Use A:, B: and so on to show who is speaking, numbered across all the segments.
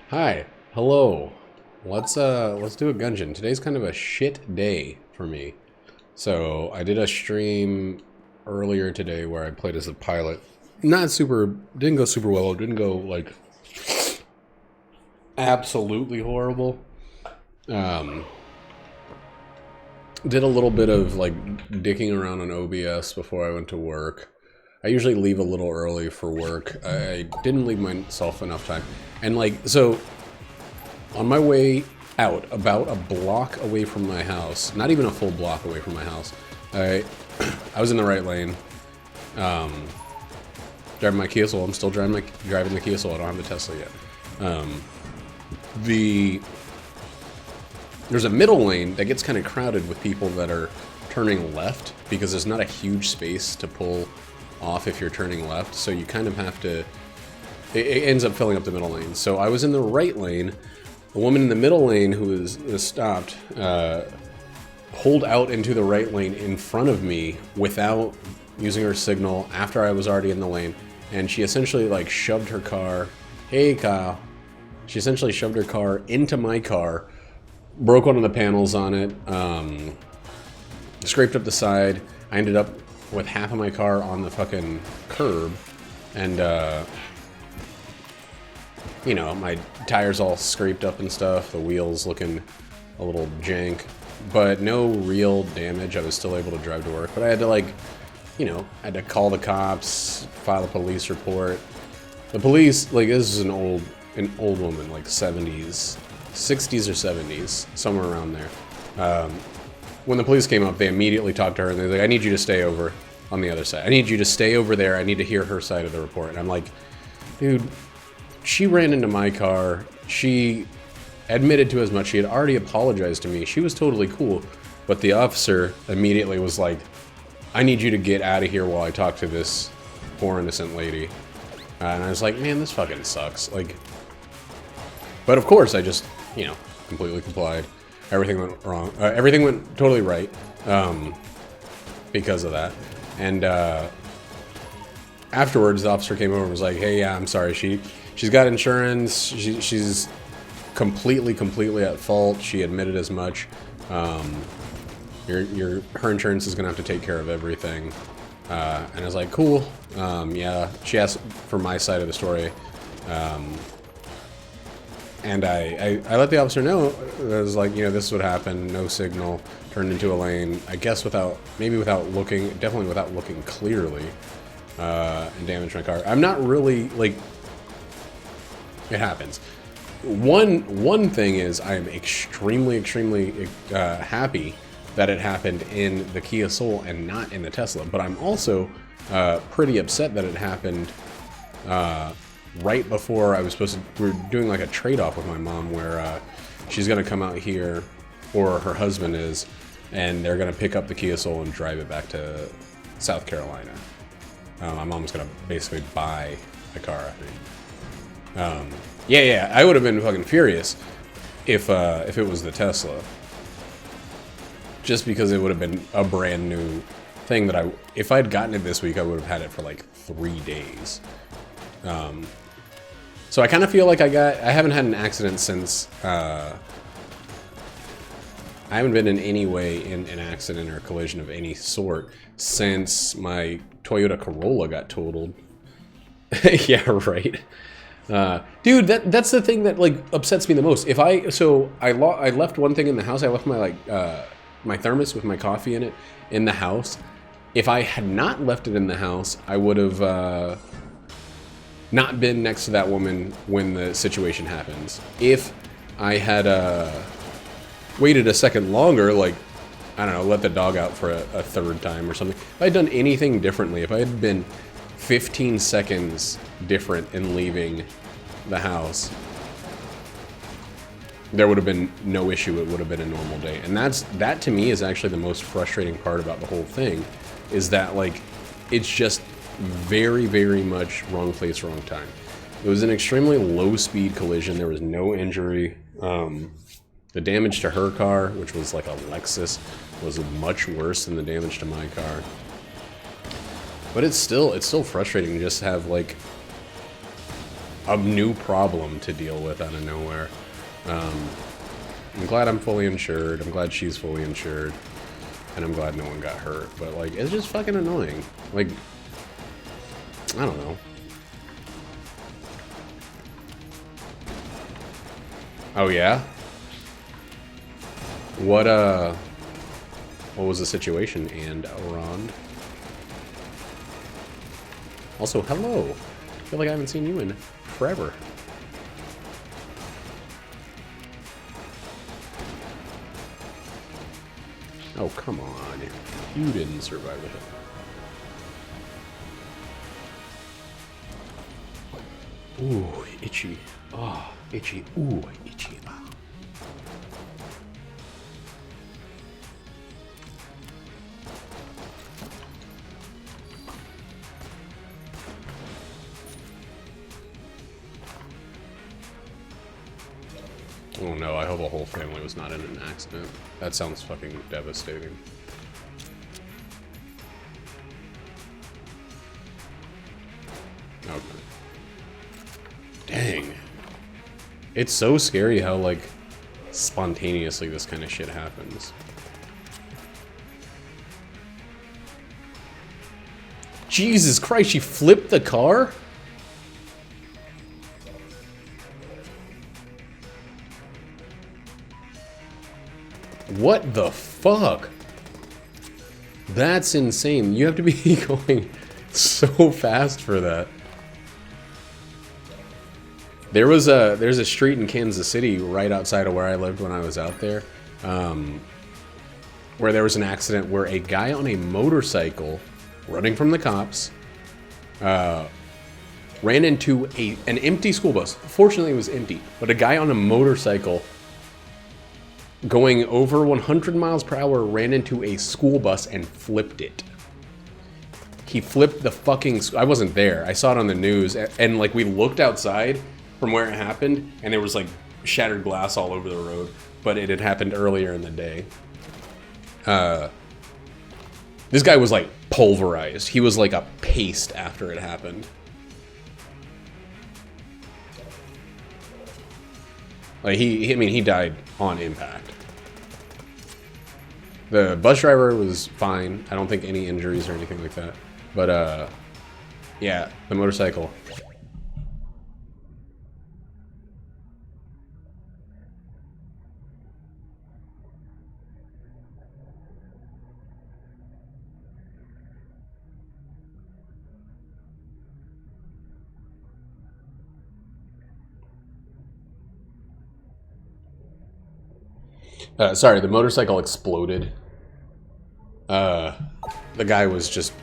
A: Hi, hello. Let's do a Gungeon. Today's kind of a shit day for me. So I did a stream earlier today where I played as a pilot. Didn't go super well. It didn't go like absolutely horrible. Did a little bit of like dicking around on OBS before I went to work. I usually leave a little early for work. I didn't leave myself enough time. And like, so on my way out, about a block away from my house, not even a full block away from my house, I was in the right lane, driving my Kia Soul. I'm still driving the Kia Soul. I don't have the Tesla yet. There's a middle lane that gets kind of crowded with people that are turning left because there's not a huge space to pull off if you're turning left, so you kind of have to, it ends up filling up the middle lane. So I was in the right lane. The woman in the middle lane who is stopped pulled out into the right lane in front of me without using her signal after I was already in the lane, and she essentially like shoved her car, hey Kyle, she essentially shoved her car into my car, broke one of the panels on it, scraped up the side. I ended up with half of my car on the fucking curb, and you know, my tires all scraped up and stuff, the wheels looking a little jank, but no real damage. I was still able to drive to work, but I had to, like, you know, I had to call the cops, file a police report. The police, like, this is an old woman, like 70s, 60s or 70s, somewhere around there. When the police came up, they immediately talked to her, and they're like, I need you to stay over on the other side. I need you to stay over there. I need to hear her side of the report. And I'm like, dude, she ran into my car. She admitted to as much. She had already apologized to me. She was totally cool. But the officer immediately was like, I need you to get out of here while I talk to this poor innocent lady. And I was like, man, this fucking sucks. Like, but of course, I just, you know, completely complied. Everything went wrong. Everything went totally right because of that. And afterwards, the officer came over and was like, "Hey, yeah, I'm sorry. She's got insurance. She's completely at fault. She admitted as much. Her insurance is gonna have to take care of everything." And I was like, "Cool. Yeah." She asked for my side of the story. And I let the officer know. I was like, you know, this is what happened. No signal, turned into a lane. I guess definitely without looking clearly, and damaged my car. I'm not really, like, it happens. One thing is I am extremely happy that it happened in the Kia Soul and not in the Tesla. But I'm also pretty upset that it happened right before I was supposed to. We were doing like a trade-off with my mom where she's gonna come out here, or her husband is, and they're gonna pick up the Kia Soul and drive it back to South Carolina. My mom's gonna basically buy a car, I think. Yeah, I would have been fucking furious if it was the Tesla, just because it would have been a brand new thing that if I'd gotten it this week, I would have had it for like 3 days. So I kind of feel like I haven't had an accident since, I haven't been in any way in an accident or collision of any sort since my Toyota Corolla got totaled. Yeah, right. Dude, that's the thing that, like, upsets me the most. I left one thing in the house. I left my, like, my thermos with my coffee in it in the house. If I had not left it in the house, I would have, not been next to that woman when the situation happens. If I had waited a second longer, like, I don't know, let the dog out for a third time or something. If I'd done anything differently, if I had been 15 seconds different in leaving the house, there would have been no issue. It would have been a normal day. And that to me is actually the most frustrating part about the whole thing, is that, like, it's just very much wrong place, wrong time. It was an extremely low-speed collision. There was no injury. The damage to her car, which was like a Lexus, was much worse than the damage to my car. But it's still frustrating to just have, like, a new problem to deal with out of nowhere. I'm glad I'm fully insured. I'm glad she's fully insured. And I'm glad no one got hurt. But, like, it's just fucking annoying. Like, I don't know. Oh, yeah? What was the situation, and Rond? Also, hello. I feel like I haven't seen you in forever. Oh, come on. You didn't survive the hit. Ooh, itchy. Oh, itchy. Ooh, itchy. Ah. Oh no, I hope a whole family was not in an accident. That sounds fucking devastating. Okay. Dang. It's so scary how, like, spontaneously this kind of shit happens. Jesus Christ, she flipped the car? What the fuck? That's insane. You have to be going so fast for that. There's a street in Kansas City right outside of where I lived when I was out there, where there was an accident where a guy on a motorcycle running from the cops ran into an empty school bus. Fortunately, it was empty, but a guy on a motorcycle going over 100 miles per hour ran into a school bus and flipped it. He flipped the fucking... I wasn't there. I saw it on the news, and like we looked outside from where it happened, and there was like shattered glass all over the road, but it had happened earlier in the day. This guy was like pulverized. He was like a paste after it happened. Like I mean, he died on impact. The bus driver was fine. I don't think any injuries or anything like that. But, yeah, the motorcycle. Sorry, the motorcycle exploded. The guy was just...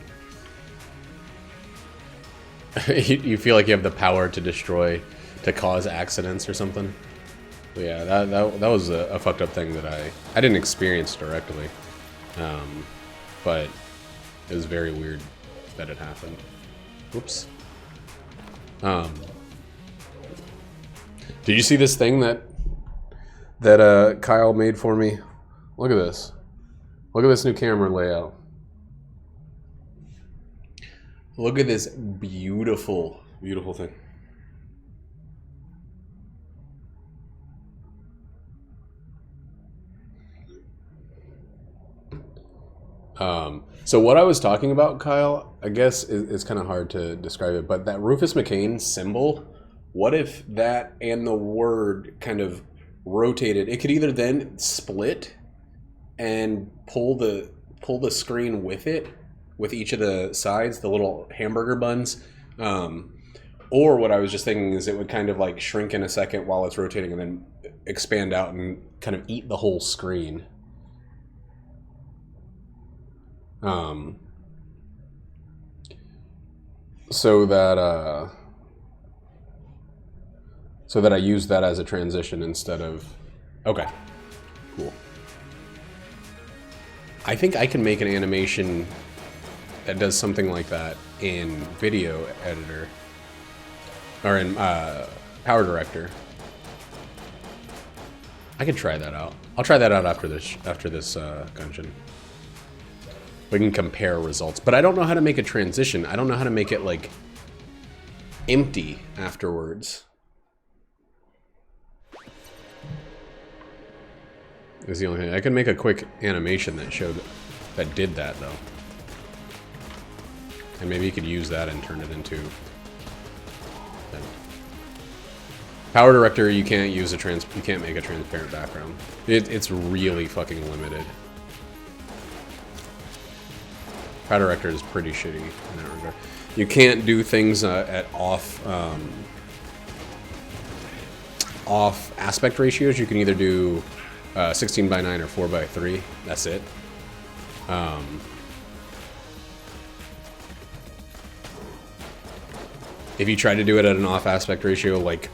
A: you feel like you have the power to destroy, to cause accidents or something. But yeah, that was a fucked up thing that I didn't experience directly. But it was very weird that it happened. Whoops. Did you see this thing that Kyle made for me? Look at this. Look at this new camera layout. Look at this beautiful, beautiful thing. So what I was talking about, Kyle, I guess it's kind of hard to describe it, but that Rufus McCain symbol, what if that and the word kind of rotated? It could either then split and pull the screen with it, with each of the sides, the little hamburger buns, or what I was just thinking is it would kind of like shrink in a second while it's rotating and then expand out and kind of eat the whole screen. So that I use that as a transition instead of... Okay, cool. I think I can make an animation that does something like that in Video Editor. Or in Power Director. I could try that out. I'll try that out after this Gungeon. We can compare results. But I don't know how to make a transition. I don't know how to make it like... empty afterwards. Is the only thing. I could make a quick animation that showed that did that though. And maybe you could use that and turn it into Power Director. You can't use you can't make a transparent background. It's really fucking limited. Power Director is pretty shitty in that regard. You can't do things at off aspect ratios. You can either do 16:9 or 4:3. That's it. If you try to do it at an off aspect ratio, like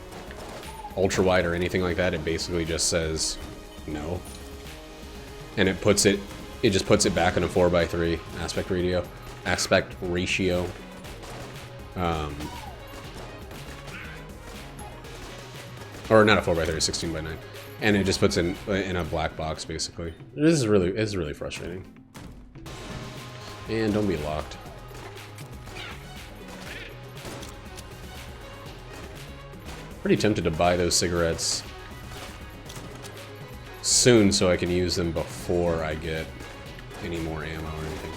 A: ultra wide or anything like that, it basically just says no, and it just puts it back in a 4:3 aspect ratio. Or not a 4:3, 16:9, and it just puts in a black box basically. This is really frustrating. And don't be locked. Pretty tempted to buy those cigarettes soon so I can use them before I get any more ammo or anything.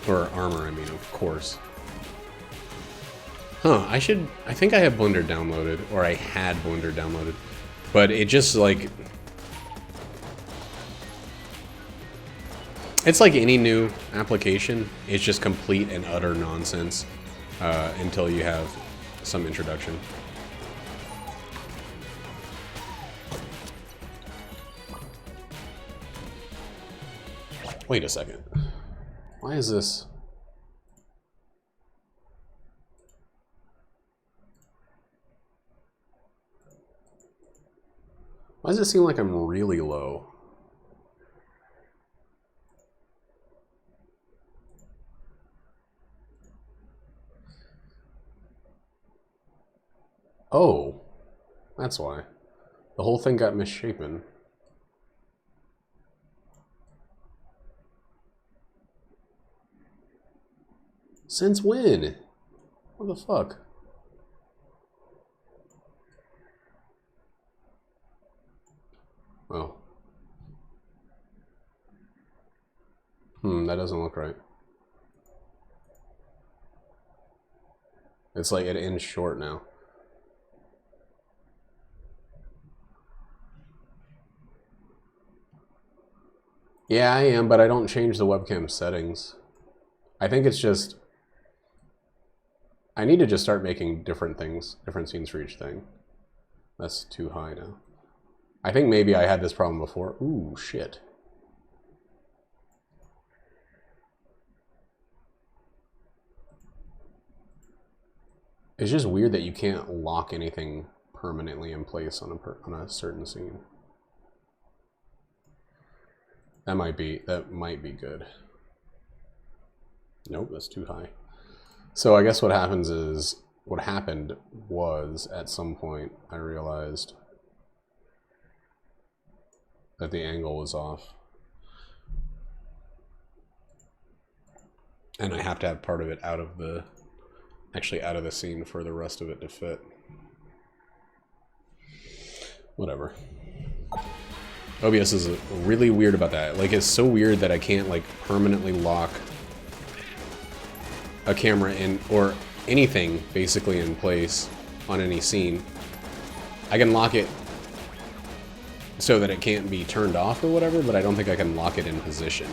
A: Or armor, I mean, of course. Huh, I think I have Blender downloaded, or I had Blender downloaded, but it just like... It's like any new application. It's just complete and utter nonsense until you have some introduction. Wait a second. Why is this? Why does it seem like I'm really low? Oh, that's why. The whole thing got misshapen. Since when? What the fuck? Oh. That doesn't look right. It's like it ends short now. Yeah, I am, but I don't change the webcam settings. I think it's just... I need to just start making different things, different scenes for each thing. That's too high now. I think maybe I had this problem before. Ooh, shit. It's just weird that you can't lock anything permanently in place on a certain scene. That might be good. Nope, that's too high. So I guess what happened was at some point I realized that the angle was off. And I have to have part of it out of the scene for the rest of it to fit. Whatever. OBS is really weird about that. Like, it's so weird that I can't, like, permanently lock a camera in, or anything, basically, in place on any scene. I can lock it so that it can't be turned off or whatever, but I don't think I can lock it in position.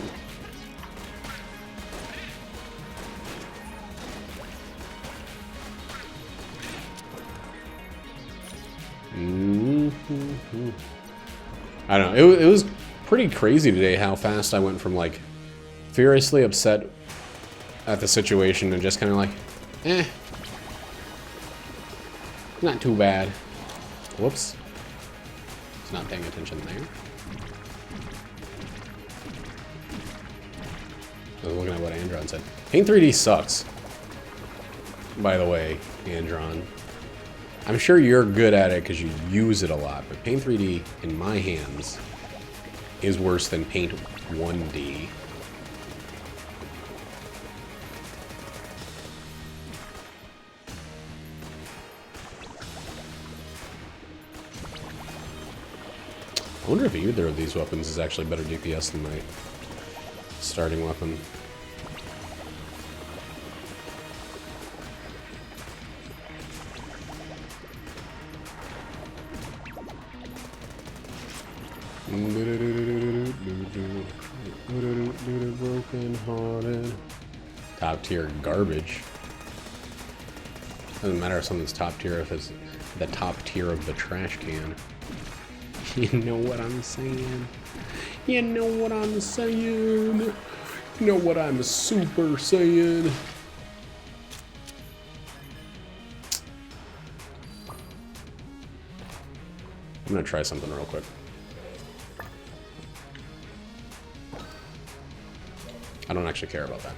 A: I don't know. It was pretty crazy today how fast I went from, like, furiously upset at the situation and just kind of like, not too bad. Whoops. It's not paying attention there. I was looking at what Andron said. Paint 3D sucks. By the way, Andron. I'm sure you're good at it because you use it a lot, but Paint 3D in my hands is worse than Paint 1D. I wonder if either of these weapons is actually better DPS than my starting weapon. Broken hearted. Top tier garbage. Doesn't matter if something's top tier if it's the top tier of the trash can. You know what I'm saying? You know what I'm saying? You know what I'm super saying? I'm gonna try something real quick. I don't actually care about that.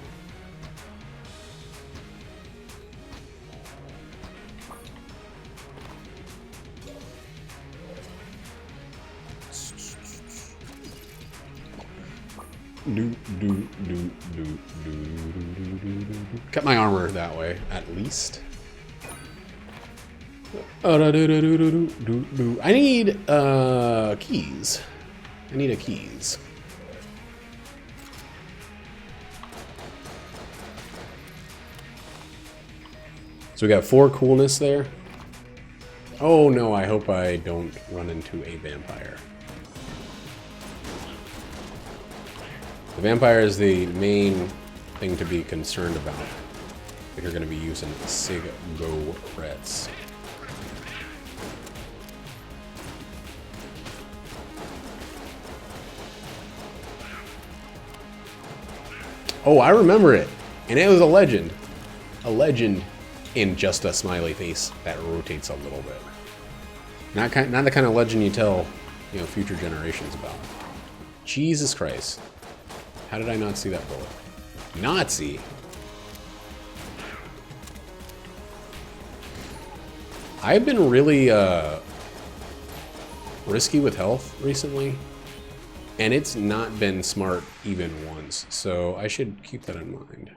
A: Cut my armor that way, at least. I need keys. I need a keys. So we got 4 coolness there. Oh no, I hope I don't run into a vampire. The vampire is the main thing to be concerned about if you're going to be using cigarettes. Oh, I remember it. And it was a legend. A legend in just a smiley face that rotates a little bit. Not the kind of legend you tell, you know, future generations about. Jesus Christ. How did I not see that bullet? Nazi! I've been really risky with health recently, and it's not been smart even once, so I should keep that in mind.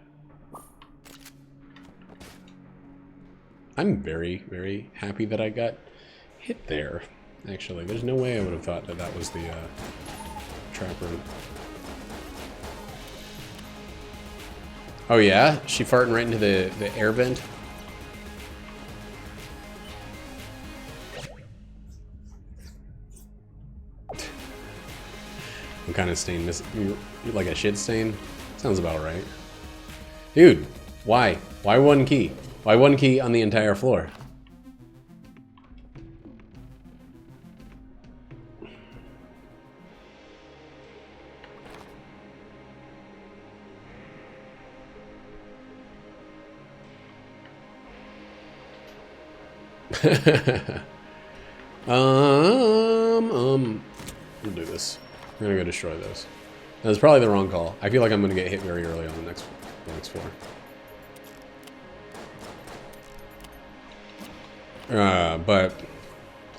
A: I'm very, very happy that I got hit there, actually. There's no way I would have thought that that was the trap room. Oh yeah? She farting right into the air vent? What kind of stain? You like a shit stain? Sounds about right. Dude, why? Why one key? Why one key on the entire floor? We'll do this. We're gonna go destroy those. That's probably the wrong call. I feel like I'm gonna get hit very early on the next floor. But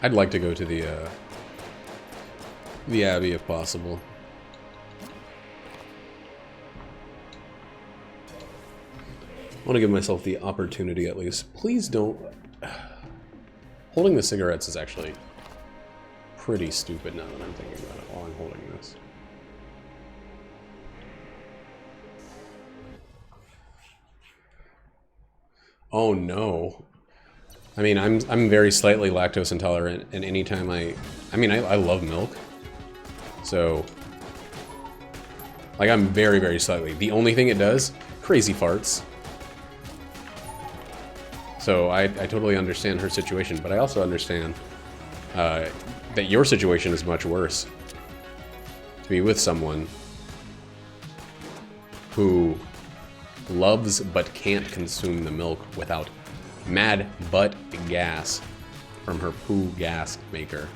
A: I'd like to go to the Abbey if possible. I want to give myself the opportunity at least. Please don't. Holding the cigarettes is actually pretty stupid now that I'm thinking about it while I'm holding this. Oh no. I mean, I'm very slightly lactose intolerant, and anytime I love milk. So, like, I'm very, very slightly. The only thing it does, crazy farts. So I totally understand her situation, but I also understand that your situation is much worse. To be with someone who loves but can't consume the milk without mad butt gas from her poo gas maker.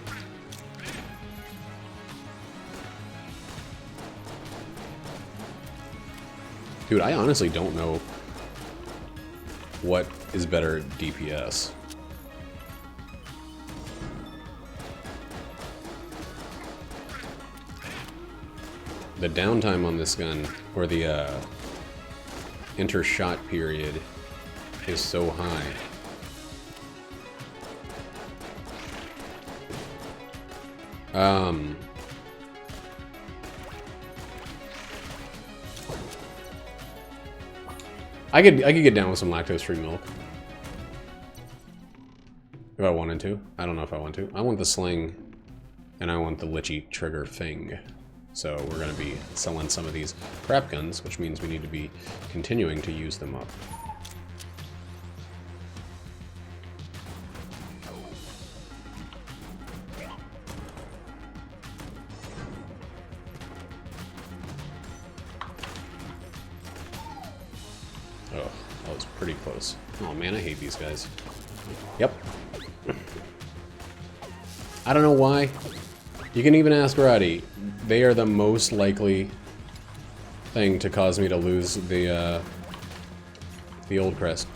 A: Dude, I honestly don't know what is better DPS. the downtime on this gun, or the inter-shot period, is so high. I could get down with some lactose-free milk. If I wanted to. I don't know if I want to. I want the sling, and I want the litchy trigger thing. So we're going to be selling some of these crap guns, which means we need to be continuing to use them up. Oh, that was pretty close. Oh man, I hate these guys. Yep. I don't know why. You can even ask Roddy. They are the most likely thing to cause me to lose the old crest.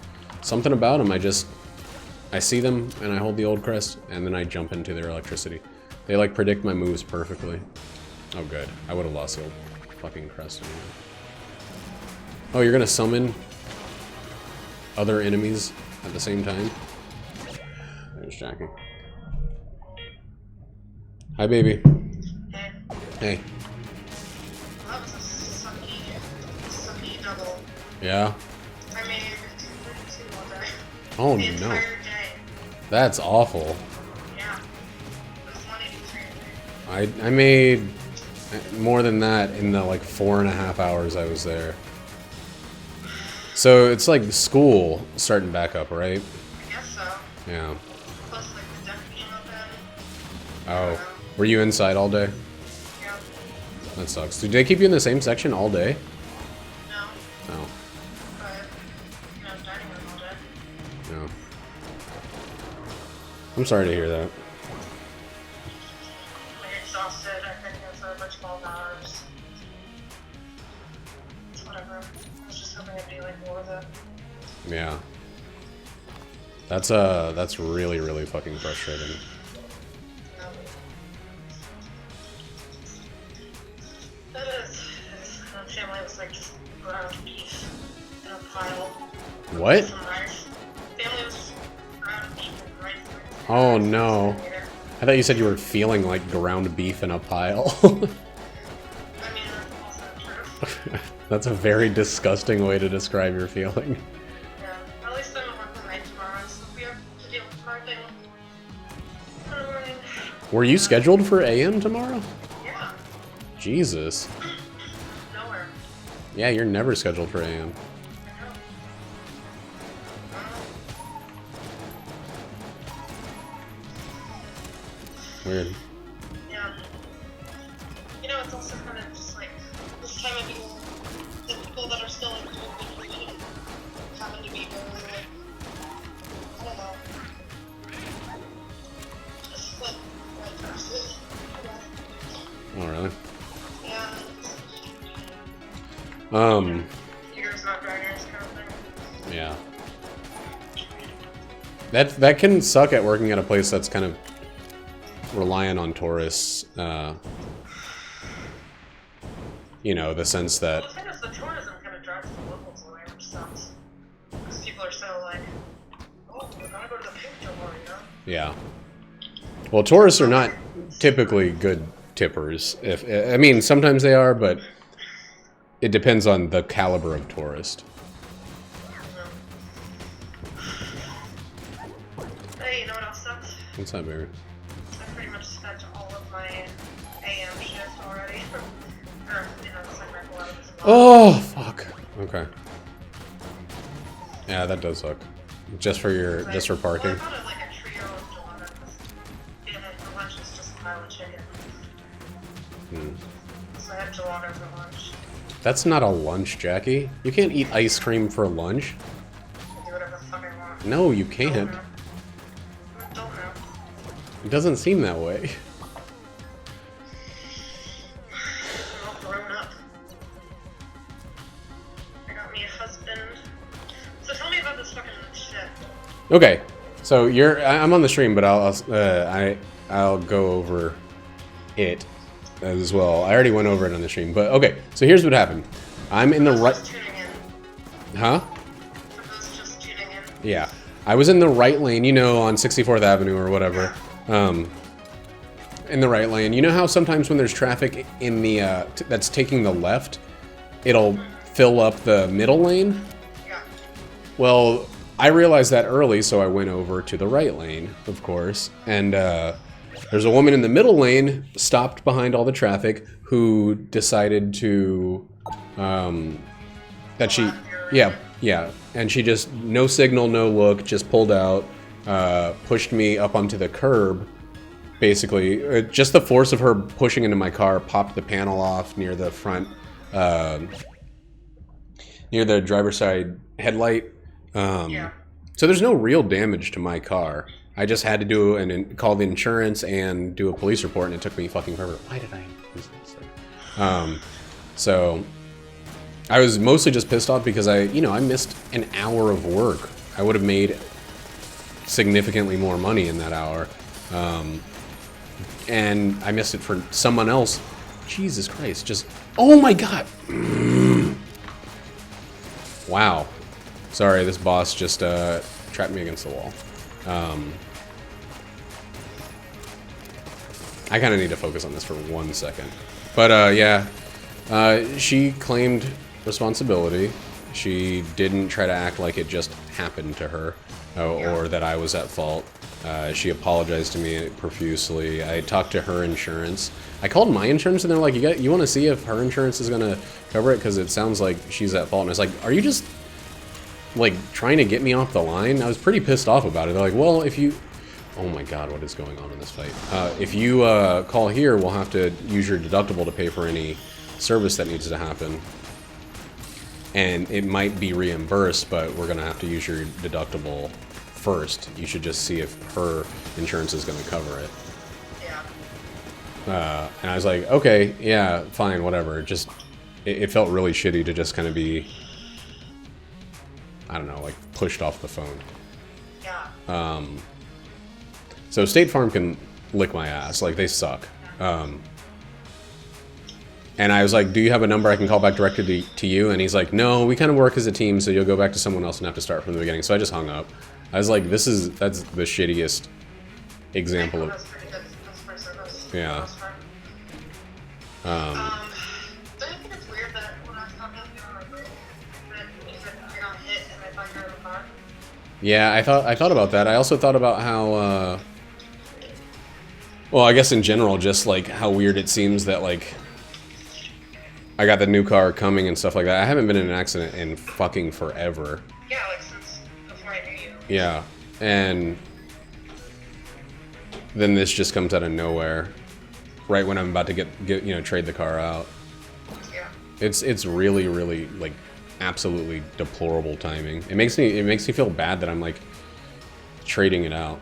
A: Something about them, I see them and I hold the old crest and then I jump into their electricity. They like predict my moves perfectly. Oh good, I would have lost the old fucking crest anyway. Oh, you're gonna summon other enemies at the same time? There's Jackie. Hi, baby.
B: Hey.
A: Hey.
B: That was a sucky double.
A: Yeah?
B: I made 2 all day.
A: Oh,
B: the
A: no.
B: entire day.
A: That's awful.
B: Yeah. It was 183 a day.
A: I made more than that in the, like, 4.5 hours I was there. So, it's like school starting back up, right?
B: I guess so.
A: Yeah.
B: Plus, like, the deck came up in.
A: Oh. Were you inside all day?
B: Yeah.
A: That sucks. Did they keep you in the same section all day?
B: No.
A: No.
B: But, dining room all day.
A: No. I'm sorry to hear that.
B: Like, exhausted. I think it's over 12 hours. It's whatever. I was just hoping it'd be, like, more of it.
A: Yeah. That's really, really fucking frustrating.
B: Family was like just ground beef in a pile.
A: What?
B: Some rice. Family was just ground beef and rice.
A: Oh no. I thought you said you were feeling like ground beef in a pile.
B: I mean, that's also true.
A: That's a very disgusting way to describe your feeling.
B: Yeah. At least I'm working night tomorrow, so we have to deal with car thing in the morning.
A: Were you scheduled for AM tomorrow?
B: Yeah.
A: Jesus.
B: Nowhere.
A: Yeah, you're never scheduled for AM.
B: I know.
A: Weird.
B: Yeah. It's also kind of just like this time of year, the people that are still in vacation happen to be very, like, I don't know. Just like right person.
A: Oh, really?
B: Yeah. Years not diners kind of thing.
A: Yeah. That can suck at working at a place that's kind of reliant on tourists. The sense that...
B: Well, the thing is, the tourism kind of drives the locals away, which sucks. Because people are so like, oh, we're gonna go to the pink tomorrow,
A: Yeah. Well, tourists are not typically good tippers. I mean, sometimes they are, but it depends on the caliber of tourist.
B: Hey, you know what else sucks?
A: What's that, baby?
B: I pretty much spent all of my AM shift already. Or, it's like my blood is
A: Oh, fuck. Okay. Yeah, that does suck. Just for parking.
B: Well, I thought of like a trio of gelato, for lunch is just a pile of chicken. So I had gelato for lunch.
A: That's not a lunch, Jackie. You can't eat ice cream for lunch.
B: I can do whatever the fuck I want.
A: No, you can't.
B: Don't know.
A: It doesn't seem that way.
B: I'm all grown up. I got me a husband. So tell me about this fucking shit.
A: Okay, so I'm on the stream, but I'll go over it. as well. I already went over it on the stream, but okay. So here's what happened. I'm in the right. Huh?
B: Just tuning in.
A: Yeah, I was in the right lane. You know, on 64th Avenue or whatever. In the right lane. You know how sometimes when there's traffic in the that's taking the left, it'll fill up the middle lane?
B: Yeah.
A: Well, I realized that early, so I went over to the right lane, of course. And there's a woman in the middle lane, stopped behind all the traffic, who decided to that she yeah, and she just no signal, no look, just pulled out, pushed me up onto the curb. Basically, just the force of her pushing into my car popped the panel off near the front, near the driver's side headlight.
B: Yeah.
A: So there's no real damage to my car. I just had to do call the insurance and do a police report, and it took me fucking forever. Why did I use this? So I was mostly just pissed off because I missed an hour of work. I would have made significantly more money in that hour. And I missed it for someone else. Jesus Christ, just... Oh my god! Wow. Sorry, this boss just trapped me against the wall. I kind of need to focus on this for 1 second. But yeah, she claimed responsibility. She didn't try to act like it just happened to her, or that I was at fault. She apologized to me profusely. I talked to her insurance. I called my insurance and they're like, you want to see if her insurance is going to cover it? Because it sounds like she's at fault. And I was like, are you just, like, trying to get me off the line? I was pretty pissed off about it. They're like, well, if you... Oh my god, what is going on in this fight? If you call here, we'll have to use your deductible to pay for any service that needs to happen. And it might be reimbursed, but we're going to have to use your deductible first. You should just see if her insurance is going to cover it.
B: Yeah.
A: And I was like, okay, yeah, fine, whatever. Just, it felt really shitty to just kind of be, I don't know, like pushed off the phone.
B: Yeah.
A: So State Farm can lick my ass, like they suck. And I was like, do you have a number I can call back directly to you? And he's like, no, we kind of work as a team, so you'll go back to someone else and have to start from the beginning. So I just hung up. I was like, that's the shittiest example of...
B: That's pretty good customer service.
A: Yeah.
B: Don't you think it's weird that when I was talking to you on my room, that you said I got hit and I thought you were in the car?
A: Yeah, I thought about that. I also thought about how, well, I guess in general, just like how weird it seems that like I got the new car coming and stuff like that. I haven't been in an accident in fucking forever.
B: Yeah, like since before I knew you.
A: Yeah, and then this just comes out of nowhere, right when I'm about to get trade the car out.
B: Yeah.
A: It's really, really like absolutely deplorable timing. It makes me feel bad that I'm like trading it out.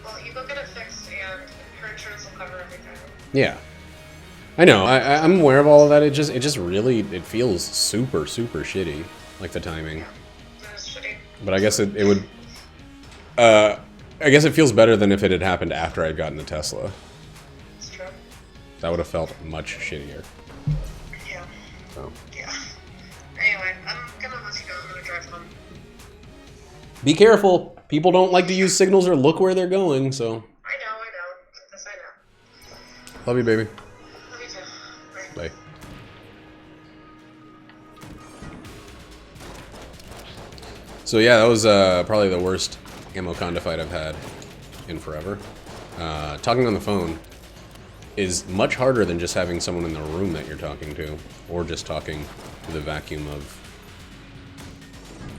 B: Well, you go get it fixed and her insurance will cover everything.
A: Yeah, I know. I'm aware of all of that. It just really feels super shitty, like the timing.
B: Yeah. That is shitty.
A: But I guess it would. I guess it feels better than if it had happened after I'd gotten the Tesla.
B: It's true.
A: That would have felt much shittier.
B: Yeah.
A: So.
B: Yeah. Anyway, I'm gonna let you go. I'm gonna drive home.
A: Be careful. People don't like to use signals or look where they're going, so.
B: I know. This I know.
A: Love you, baby.
B: Love you too. Bye.
A: Bye. So yeah, that was probably the worst ammo conda fight I've had in forever. Talking on the phone is much harder than just having someone in the room that you're talking to, or just talking to the vacuum of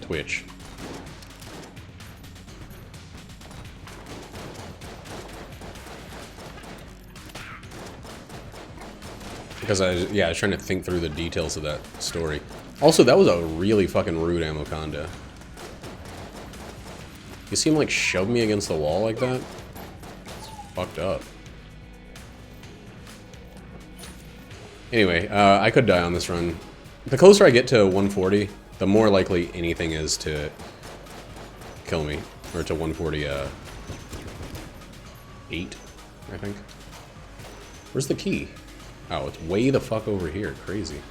A: Twitch. Because I was trying to think through the details of that story. Also, that was a really fucking rude ammo conda. You see him like shove me against the wall like that? It's fucked up. Anyway, I could die on this run. The closer I get to 140, the more likely anything is to kill me. Or to 148, I think. Where's the key? Oh, it's way the fuck over here. Crazy.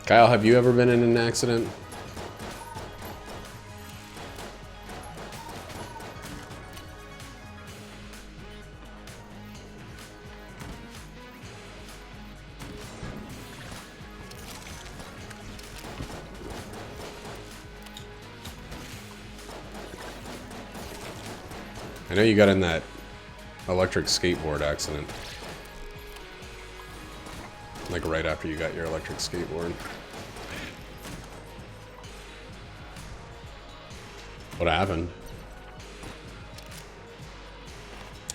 A: Kyle, have you ever been in an accident? I know you got in that electric skateboard accident. Like right after you got your electric skateboard. What happened?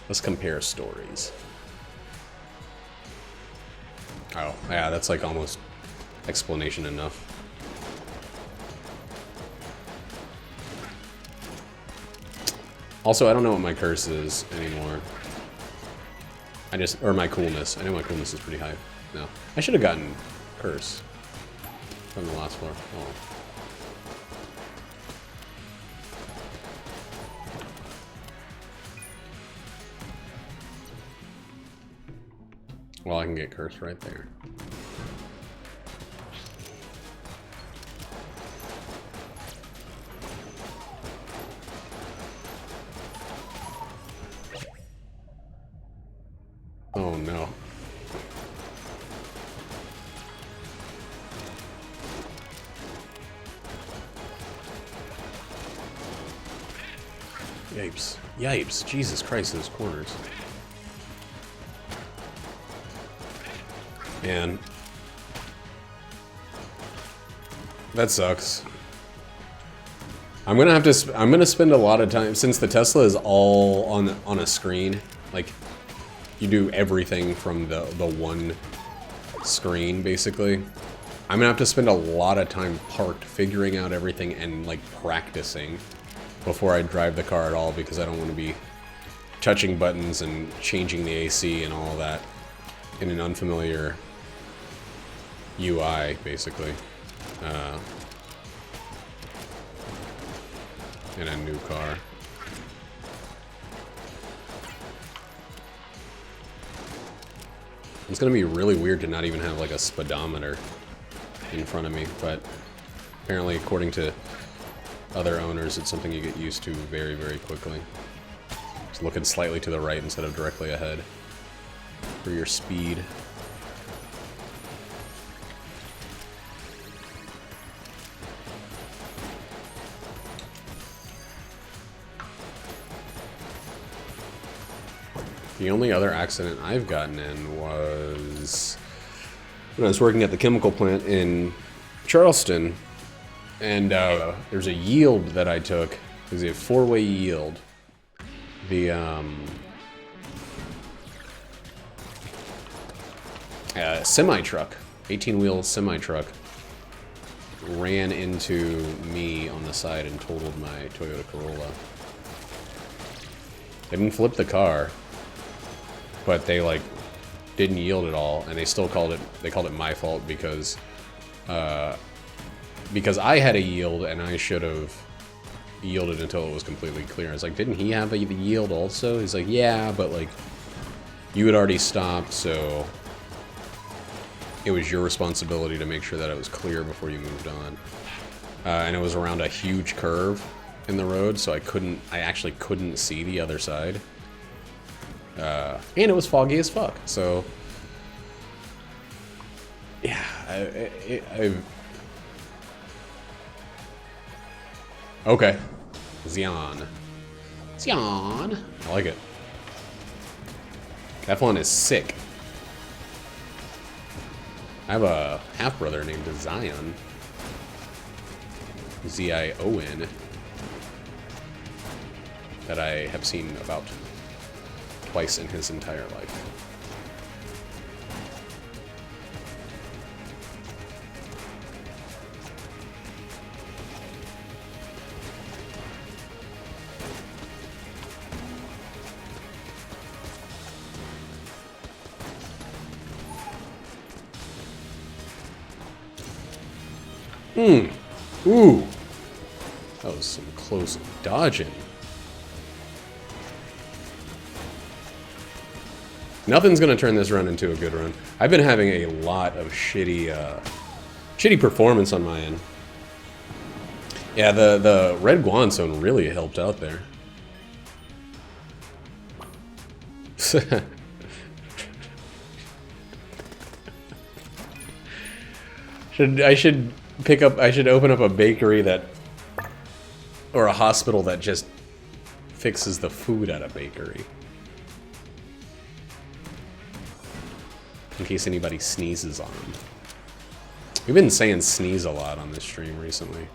A: Let's compare stories. Oh, yeah, that's like almost explanation enough. Also, I don't know what my curse is anymore. Or my coolness. I know my coolness is pretty high now. I should have gotten curse from the last floor. Oh. Well, I can get curse right there. Oh no. Yipes. Yipes. Jesus Christ, those corners. Man. That sucks. I'm gonna spend a lot of time, since the Tesla is all on a screen, like you do everything from the one screen basically. I'm gonna have to spend a lot of time parked figuring out everything and like practicing before I drive the car at all, because I don't want to be touching buttons and changing the AC and all that in an unfamiliar UI basically. In a new car. It's gonna be really weird to not even have like a speedometer in front of me, but apparently according to other owners it's something you get used to very, very quickly. Just looking slightly to the right instead of directly ahead for your speed. The only other accident I've gotten in was when I was working at the chemical plant in Charleston, and there's a yield that I took. It was a four-way yield. The semi-truck, 18-wheel semi-truck, ran into me on the side and totaled my Toyota Corolla. They didn't flip the car, but they like didn't yield at all, and they still called it my fault because I had a yield and I should have yielded until it was completely clear. I was like, didn't he have a yield also? He's like, yeah, but like you had already stopped, so it was your responsibility to make sure that it was clear before you moved on. And it was around a huge curve in the road, so I actually couldn't see the other side. And it was foggy as fuck, so yeah, okay. Xeon. I like it. F1 is sick. I have a half-brother named Zion. Z-I-O-N. That I have seen about twice in his entire life. Ooh. That was some close dodging. Nothing's gonna turn this run into a good run. I've been having a lot of shitty performance on my end. Yeah, the red Guanzone really helped out there. I should open up a bakery that, or a hospital that just fixes the food at a bakery. In case anybody sneezes on them. We've been saying sneeze a lot on this stream recently.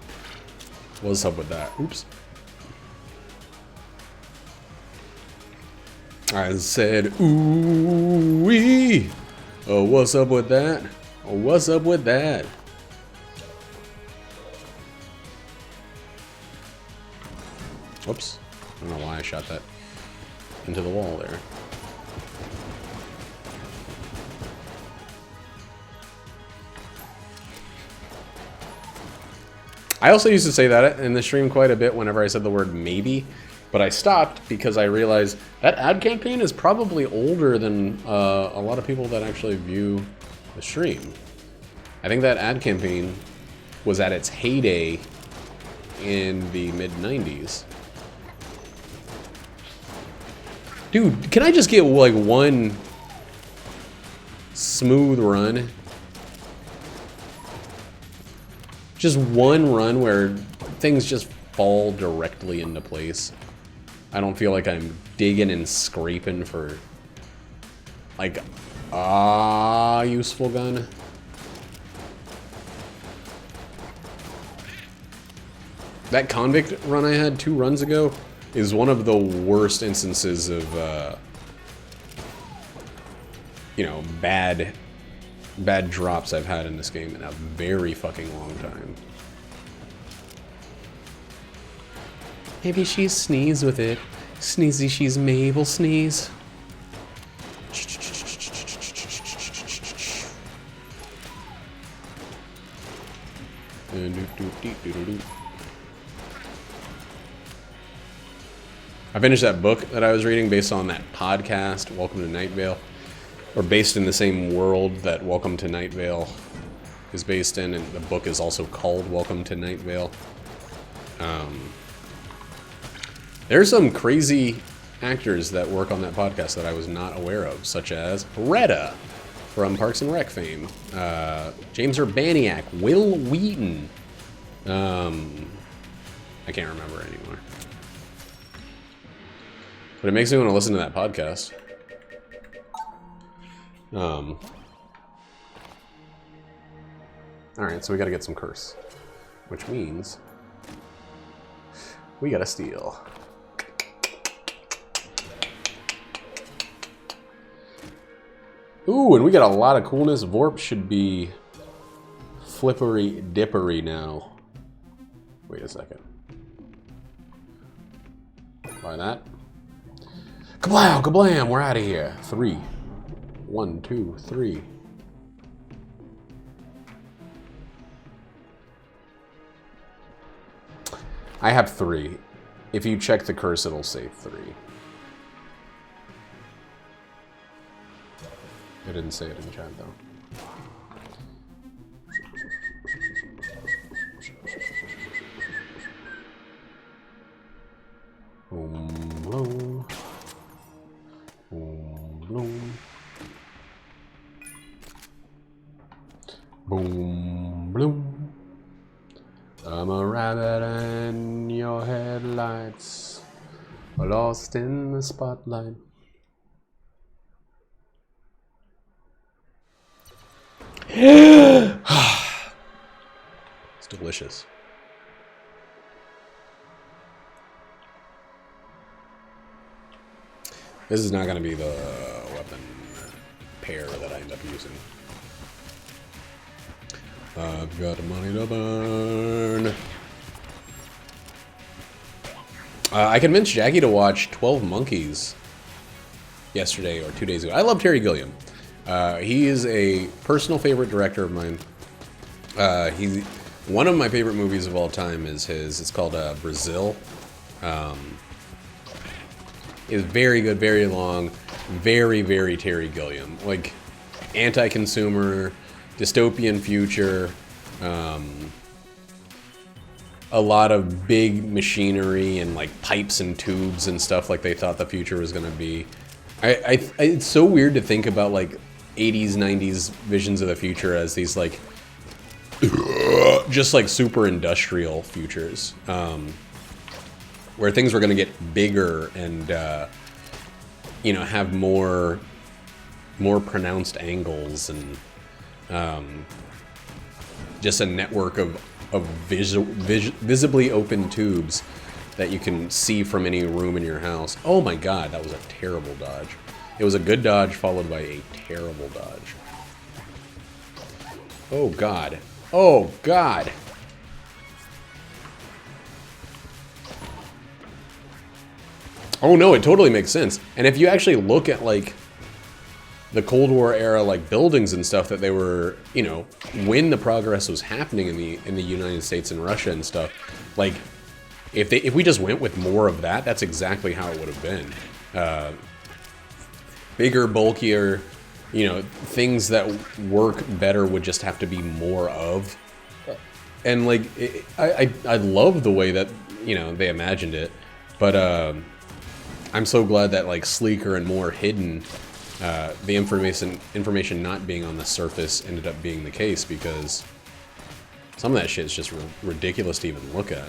A: What's up with that? Oops. I said, ooh-wee. Oh, what's up with that? Oh, what's up with that? Whoops. I don't know why I shot that into the wall there. I also used to say that in the stream quite a bit whenever I said the word maybe, but I stopped because I realized that ad campaign is probably older than a lot of people that actually view the stream. I think that ad campaign was at its heyday in the mid-90s. Dude, can I just get like one smooth run? Just one run where things just fall directly into place. I don't feel like I'm digging and scraping for like useful gun. That convict run I had 2 runs ago is one of the worst instances of you know, bad drops I've had in this game in a very fucking long time. Maybe she's sneeze with it. Sneezy, she's Mabel sneeze. I finished that book that I was reading based on that podcast, Welcome to Night Vale. Or based in the same world that Welcome to Night Vale is based in, and the book is also called Welcome to Night Vale. There's some crazy actors that work on that podcast that I was not aware of, such as Retta from Parks and Rec fame, James Urbaniak, Will Wheaton. I can't remember anymore. But it makes me want to listen to that podcast. Alright, so we gotta get some curse. Which means we gotta steal. Ooh, and we got a lot of coolness. Vorp should be flippery dippery now. Wait a second. Buy that. Kablam, kablam, we're out of here. 3. 1, 2, 3. I have 3. If you check the curse, it'll say 3. I didn't say it in chat, though. Boom, bloom. Boom, bloom. Boom, bloom. I'm a rabbit and your headlights are lost in the spotlight. It's delicious. This is not going to be the weapon pair that I end up using. I've got money to burn. I convinced Jackie to watch 12 Monkeys yesterday or 2 days ago. I love Terry Gilliam. He is a personal favorite director of mine. He One of my favorite movies of all time is his. It's called Brazil. It's very good, very long, very, very Terry Gilliam. Like, anti-consumer, dystopian future, a lot of big machinery and like pipes and tubes and stuff like they thought the future was going to be. It's so weird to think about like 80s, 90s visions of the future as these like just like super industrial futures, where things were going to get bigger and you know, have more pronounced angles and just a network of visibly open tubes that you can see from any room in your house. Oh my god, that was a terrible dodge. It was a good dodge followed by a terrible dodge. Oh god. Oh god. Oh no, it totally makes sense. And if you actually look at like the Cold War era like buildings and stuff that they were, you know, when the progress was happening in the United States and Russia and stuff, like if we just went with more of that, that's exactly how it would have been. Bigger, bulkier, you know, things that work better would just have to be more of. And like I love the way that, you know, they imagined it, but I'm so glad that like sleeker and more hidden, the information not being on the surface ended up being the case, because some of that shit is just ridiculous to even look at.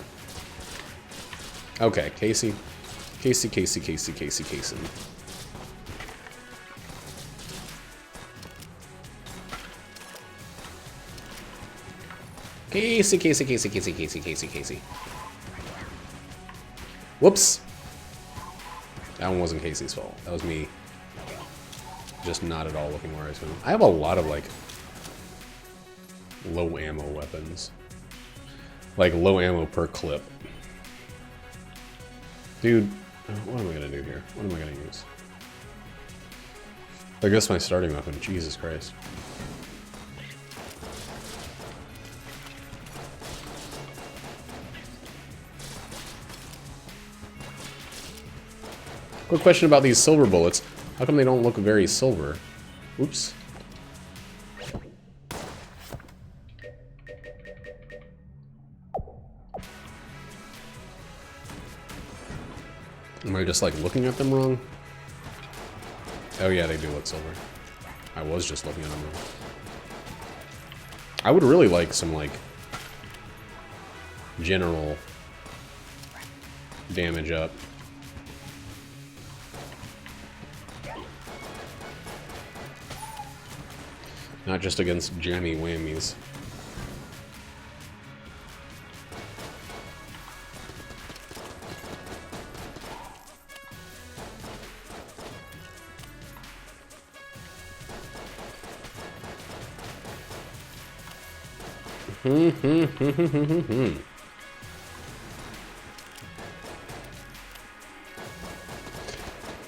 A: Okay, Casey. Casey. Casey. Whoops. That one wasn't Casey's fault. That was me just not at all looking where I was going. I have a lot of, like, low ammo weapons. Like, low ammo per clip. Dude, what am I going to do here? What am I going to use? I guess my starting weapon. Jesus Christ. Quick question about these silver bullets. How come they don't look very silver? Oops. Am I just like looking at them wrong? Oh yeah, they do look silver. I was just looking at them wrong. I would really like some like general damage up. Not just against jammy whammies.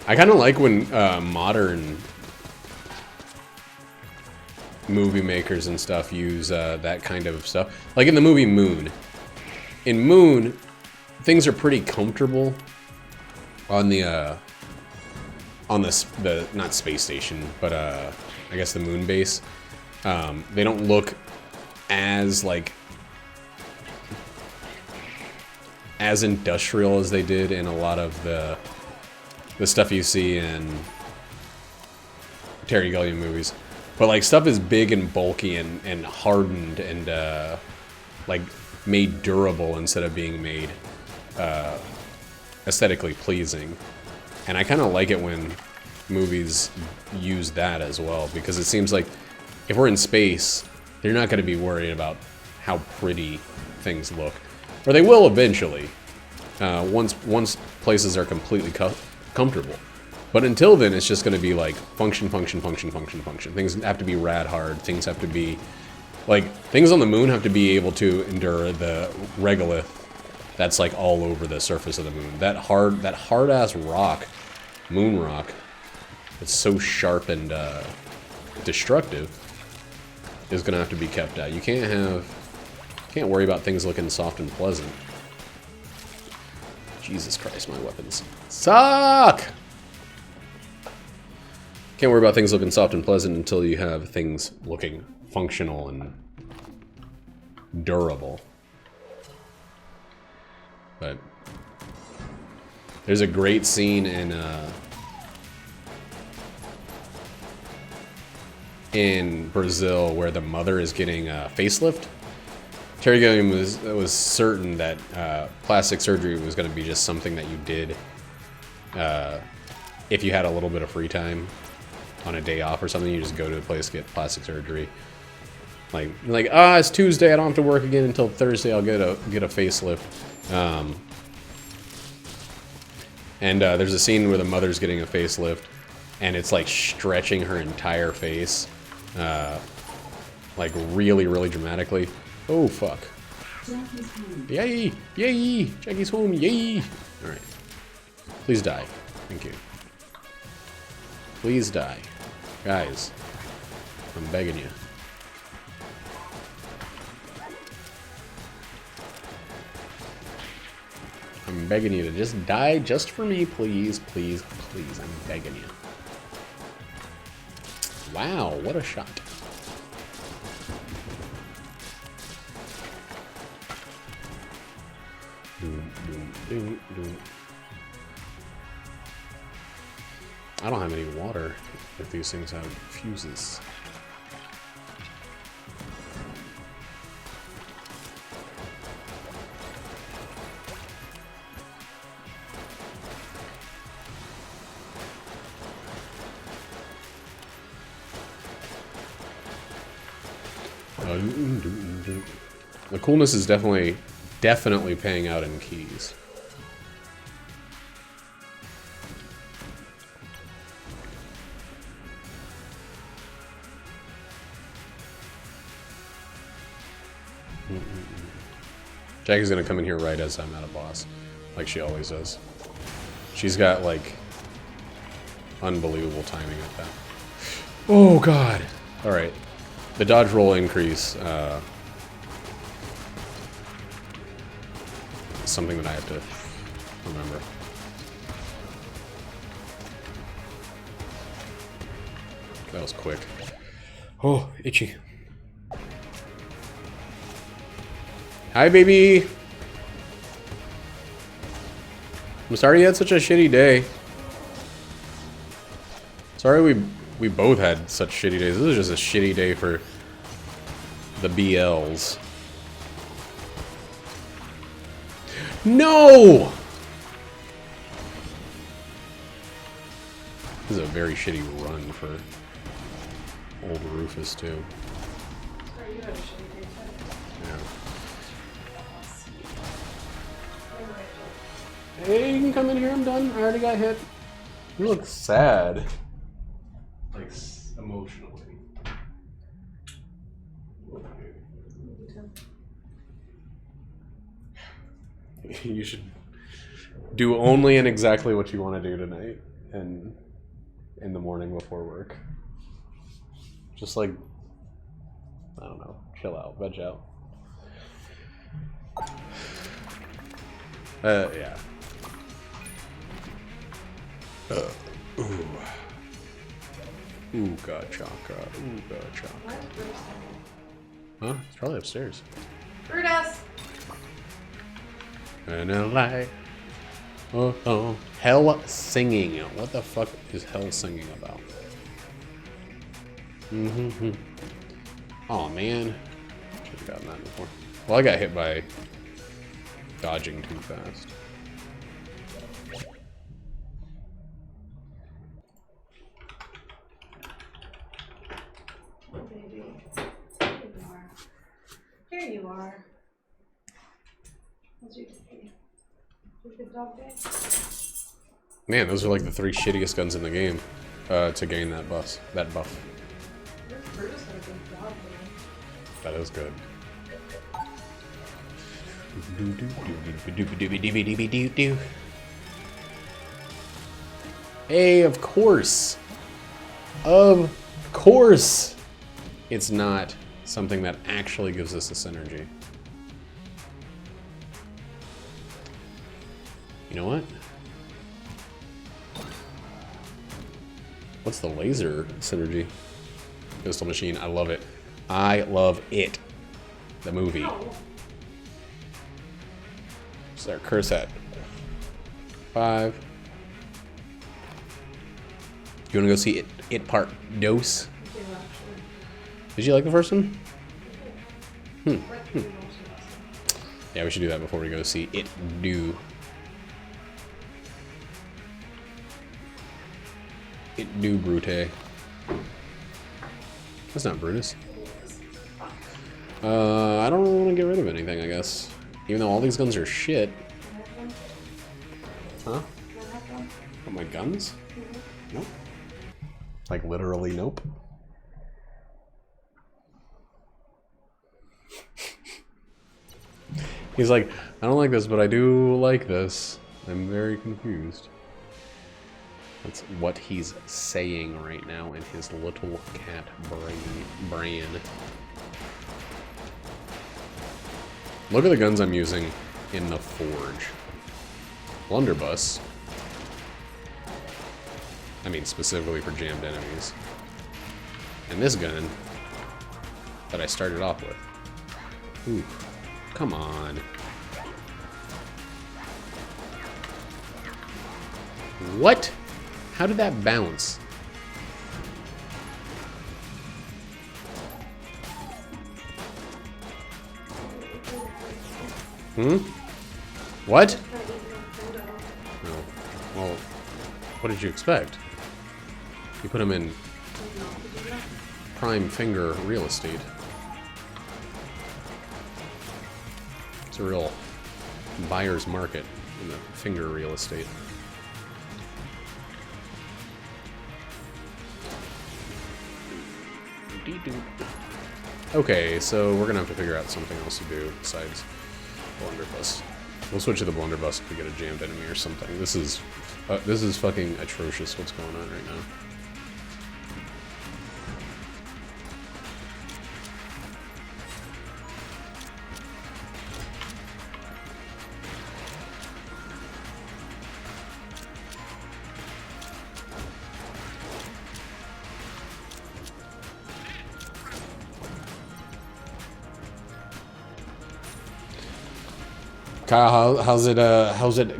A: I kind of like when modern movie makers and stuff use that kind of stuff. Like in the movie Moon. In Moon, things are pretty comfortable on the not space station, but I guess the moon base. They don't look as like as industrial as they did in a lot of the stuff you see in Terry Gilliam movies. But like stuff is big and bulky and hardened and like made durable instead of being made aesthetically pleasing. And I kind of like it when movies use that as well, because it seems like if we're in space, they're not going to be worried about how pretty things look, or they will eventually once places are completely comfortable. But until then, it's just going to be like function. Things have to be rad hard. Things have to be like things on the moon have to be able to endure the regolith that's like all over the surface of the moon. That hard ass rock, moon rock, it's so sharp and destructive, is going to have to be kept out. You can't have Can't worry about things looking soft and pleasant. Jesus Christ, my weapons suck! Can't worry about things looking soft and pleasant until you have things looking functional and durable. But there's a great scene in Brazil where the mother is getting a facelift. Terry Gilliam was certain that plastic surgery was going to be just something that you did if you had a little bit of free time on a day off or something. You just go to a place, get plastic surgery. Like it's Tuesday, I don't have to work again until Thursday. I'll get a facelift. There's a scene where the mother's getting a facelift, and it's like stretching her entire face, like really, really dramatically. Oh fuck! Yay! Yay! Jackie's home! Yay! All right. Please die. Thank you. Please die, guys. I'm begging you. I'm begging you to just die just for me, please, please, please. I'm begging you. Wow, what a shot. I don't have any water if these things have fuses. The coolness is definitely paying out in keys. Jackie's gonna come in here right as I'm at a boss, like she always does. She's got like unbelievable timing at that. Oh god! All right, the dodge roll increase. Something that I have to remember. That was quick. Oh, itchy. Hi, baby. I'm sorry you had such a shitty day. Sorry we both had such shitty days. This is just a shitty day for the BLs. No! This is a very shitty run for old Rufus, too.
B: Sorry, you had a shitty day,
A: Yeah. Hey, you can come in here, I'm done. I already got hit. You look sad. Like, emotionally. You should do only and exactly what you want to do tonight and in the morning before work. Just like, I don't know, chill out, veg out. Yeah. Ooh. Ooh, God, chaka. Ooh, God, chaka. Huh? It's probably upstairs.
B: Brutus!
A: And a light. Oh, oh. Hell singing. What the fuck is hell singing about? Mm-hmm. Oh man. Should have gotten that before. Well, I got hit by dodging too fast.
B: Oh, baby. Here you are. Here you are. How's your day? Your good dog day?
A: Man, those are like the 3 shittiest guns in the game to gain that buff.
B: Brutus had a good job, man.
A: That is good. Hey, of course. Of course. It's not something that actually gives us this energy. You know what? What's the laser synergy? Pistol machine. I love it. I love it. The movie. What's our curse at? 5. You want to go see it part dose? Did you like the first one? Yeah, we should do that before we go see it do. It do Brute. That's not Brutus. I don't really want to get rid of anything, I guess. Even though all these guns are shit. Huh? Oh, my guns? Nope. Like, literally, nope. He's like, I don't like this, but I do like this. I'm very confused. That's what he's saying right now in his little cat brain. Look at the guns I'm using in the forge. Blunderbuss. I mean, specifically for jammed enemies. And this gun that I started off with. Ooh, come on. What? How did that bounce? Hmm? What? Oh, well, what did you expect? You put him in prime finger real estate. It's a real buyer's market in the finger real estate. Okay, so we're gonna have to figure out something else to do besides blunderbuss. We'll switch to the blunderbuss if we get a jammed enemy or something. This is fucking atrocious what's going on right now. Kyle, how's it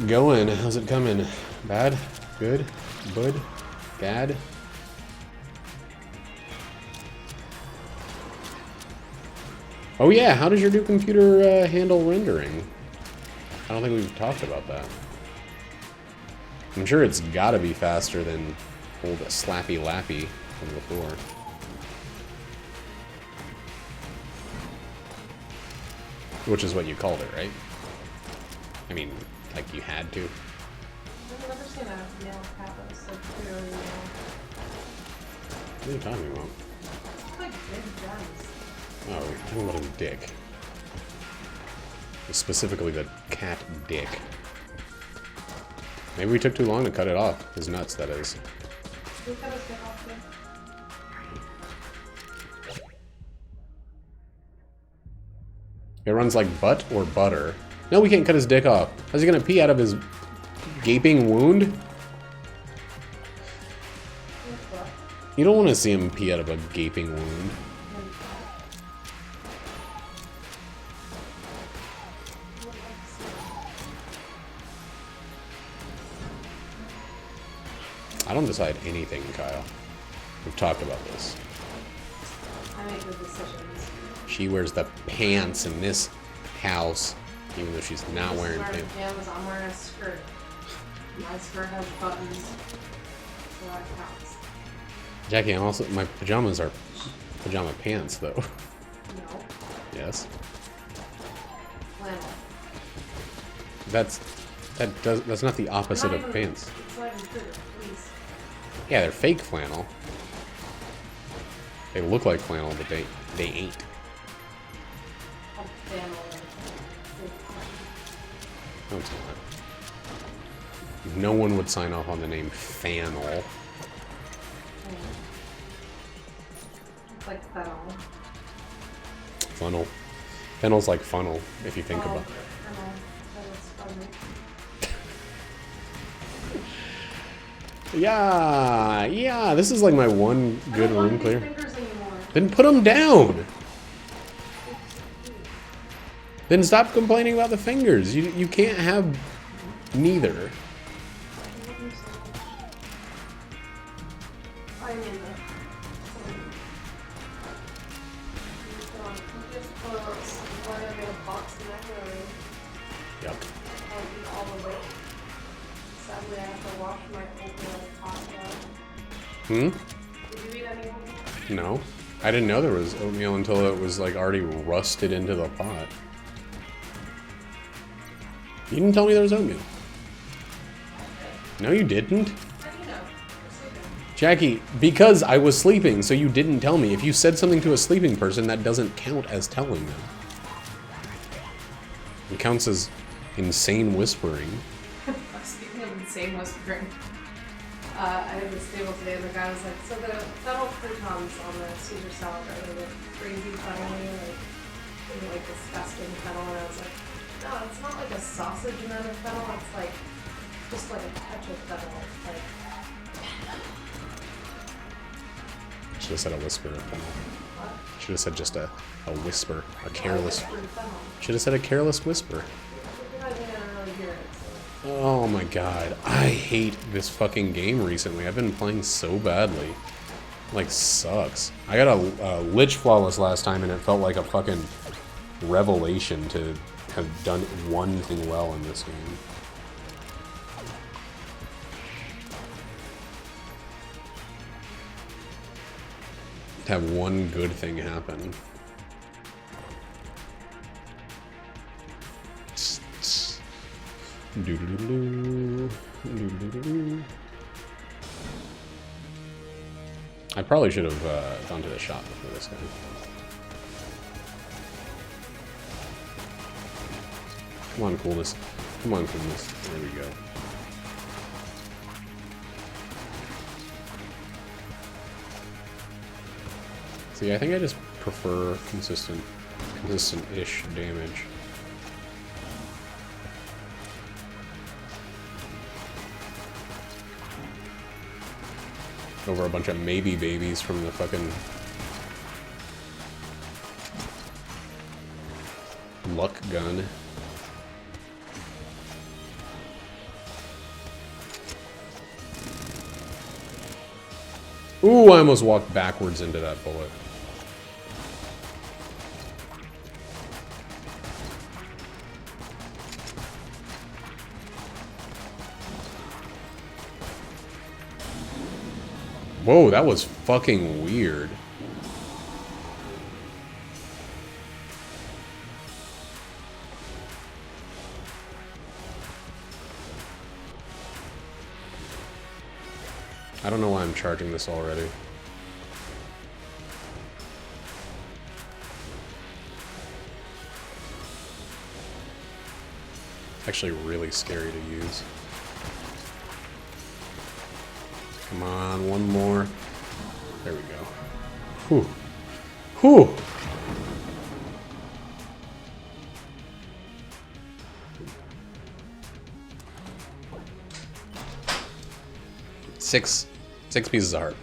A: going? How's it coming? Bad? Good? Good? Bad? Oh yeah, how does your new computer handle rendering? I don't think we've talked about that. I'm sure it's gotta be faster than old Slappy Lappy from before. Which is what you called it, right? I mean, like you had to.
B: I've never seen a male cat that was so clearly male.
A: What are you talking about?
B: It's like big guns.
A: Oh, we're talking about his dick. Specifically the cat dick. Maybe we took too long to cut it off. His nuts, that is.
B: Who cut his dick off too?
A: It runs like butt or butter. No, we can't cut his dick off. How's he gonna pee out of his gaping wound? You don't want to see him pee out of a gaping wound. I don't decide anything, Kyle. We've talked about this.
B: I make the decisions.
A: She wears the pants in this house. Even though she's not wearing pants.
B: Pajamas, I'm wearing a skirt. My skirt has buttons, so that counts.
A: Jackie, I'm also, my pajamas are pajama pants, though.
B: No.
A: Yes.
B: Flannel.
A: That's not the opposite of pants.
B: It's not even true, please.
A: Yeah, they're fake flannel. They look like flannel, but they ain't.
B: A flannel.
A: No, it's not. No one would sign off on the name Fannel.
B: It's like fennel.
A: Funnel. Fennel's like funnel, if you think about it.
B: Fennel. That is funny.
A: Yeah, yeah. This is like my one good room clear.
C: Fingers anymore.
A: Then put them down. Then stop complaining about the fingers. You can't have neither.
C: I'm in the.
A: Yep.
C: I'll eat all of it. Sadly, I have to wash my oatmeal pasta.
A: Hmm?
C: Did you eat any oatmeal?
A: No. I didn't know there was oatmeal until it was like already rusted into the pot. You didn't tell me there was oatmeal. No, you didn't.
C: How do you know? You're sleeping.
A: Jackie, because I was sleeping, so you didn't tell me. If you said something to a sleeping person, that doesn't count as telling them. It counts as insane whispering.
C: Speaking of insane whispering, I had this table today and the guy was like, so the fennel croutons on the Caesar salad are they like crazy fennel-y, like disgusting fennel? And I was like, no, it's not like a sausage amount of fennel, it's like just like a touch of fennel. Like,
A: Should have said a whisper of fennel.
C: what?
A: Should have said just a whisper, a careless.
C: Whispered fennel.
A: Should have said a careless whisper.
C: You're not even gonna really hear it, so.
A: Oh my god, I hate this fucking game recently. I've been playing so badly. Like, sucks. I got a Lich Flawless last time and it felt like a fucking revelation to have done one thing well in this game. To have one good thing happen. Doo-doo-doo-doo. Doo-doo-doo-doo. I probably should have gone to the shop before this guy. Come on, coolness. Come on, coolness. There we go. See, I think I just prefer consistent-ish damage. Over a bunch of maybe babies from the fucking luck gun. Ooh, I almost walked backwards into that bullet. Whoa, that was fucking weird. I don't know why I'm charging this already. Actually really scary to use. Come on, one more. There we go. Whew. Whew. Six pieces of heart.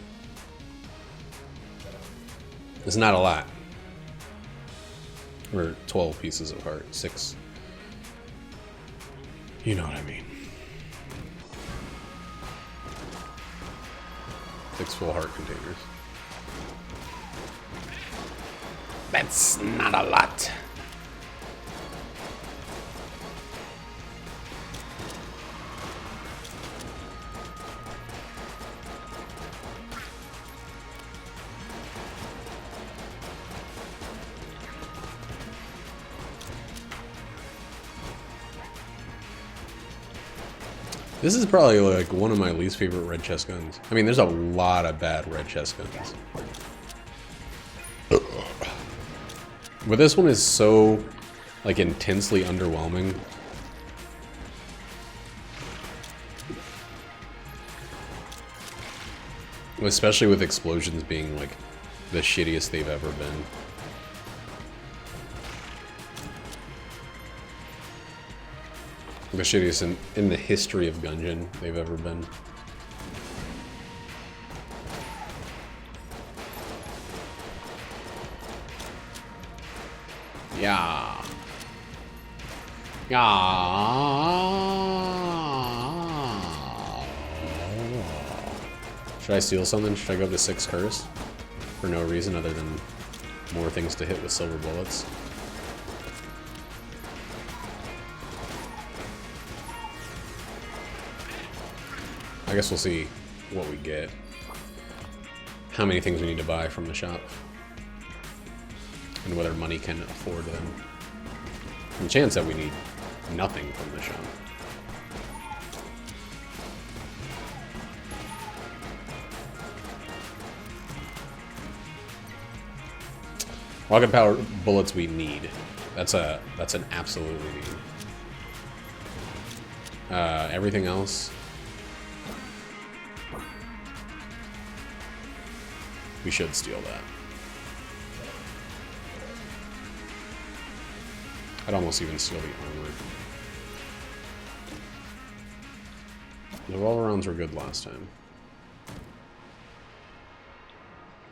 A: It's not a lot. Or 12 pieces of heart. 6. You know what I mean. 6 full heart containers. That's not a lot. This is probably like one of my least favorite red chest guns. I mean, there's a lot of bad red chest guns. But this one is so, like, intensely underwhelming. Especially with explosions being, like, the shittiest they've ever been. The shittiest in the history of Gungeon they've ever been. Yeah. Yeah. Should I steal something? Should I go up to 6 curse? For no reason other than more things to hit with silver bullets. I guess we'll see what we get. How many things we need to buy from the shop. And whether money can afford them. And the chance that we need nothing from the shop. Rocket power bullets we need. That's an absolutely need. Everything else we should steal that. I'd almost even steal the armor. The revolver rounds were good last time.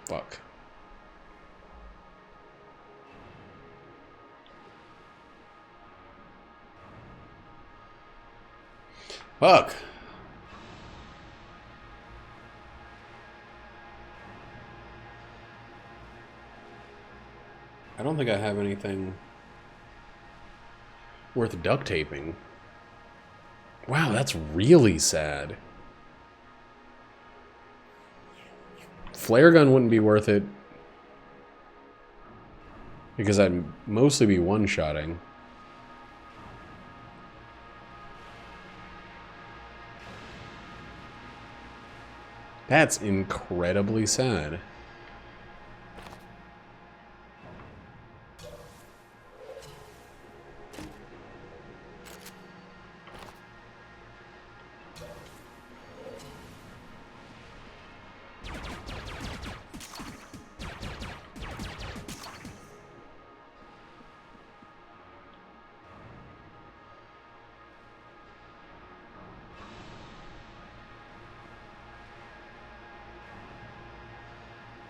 A: Fuck. Fuck. I don't think I have anything worth duct taping. Wow, that's really sad. Flare gun wouldn't be worth it because I'd mostly be one-shotting. That's incredibly sad.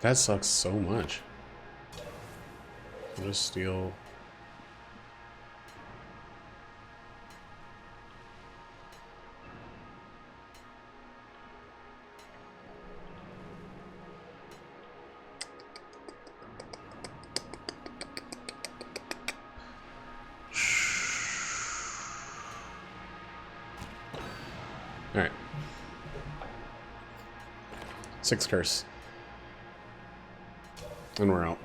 A: That sucks so much. I'll just steal. All right. 6 curse. And we're out.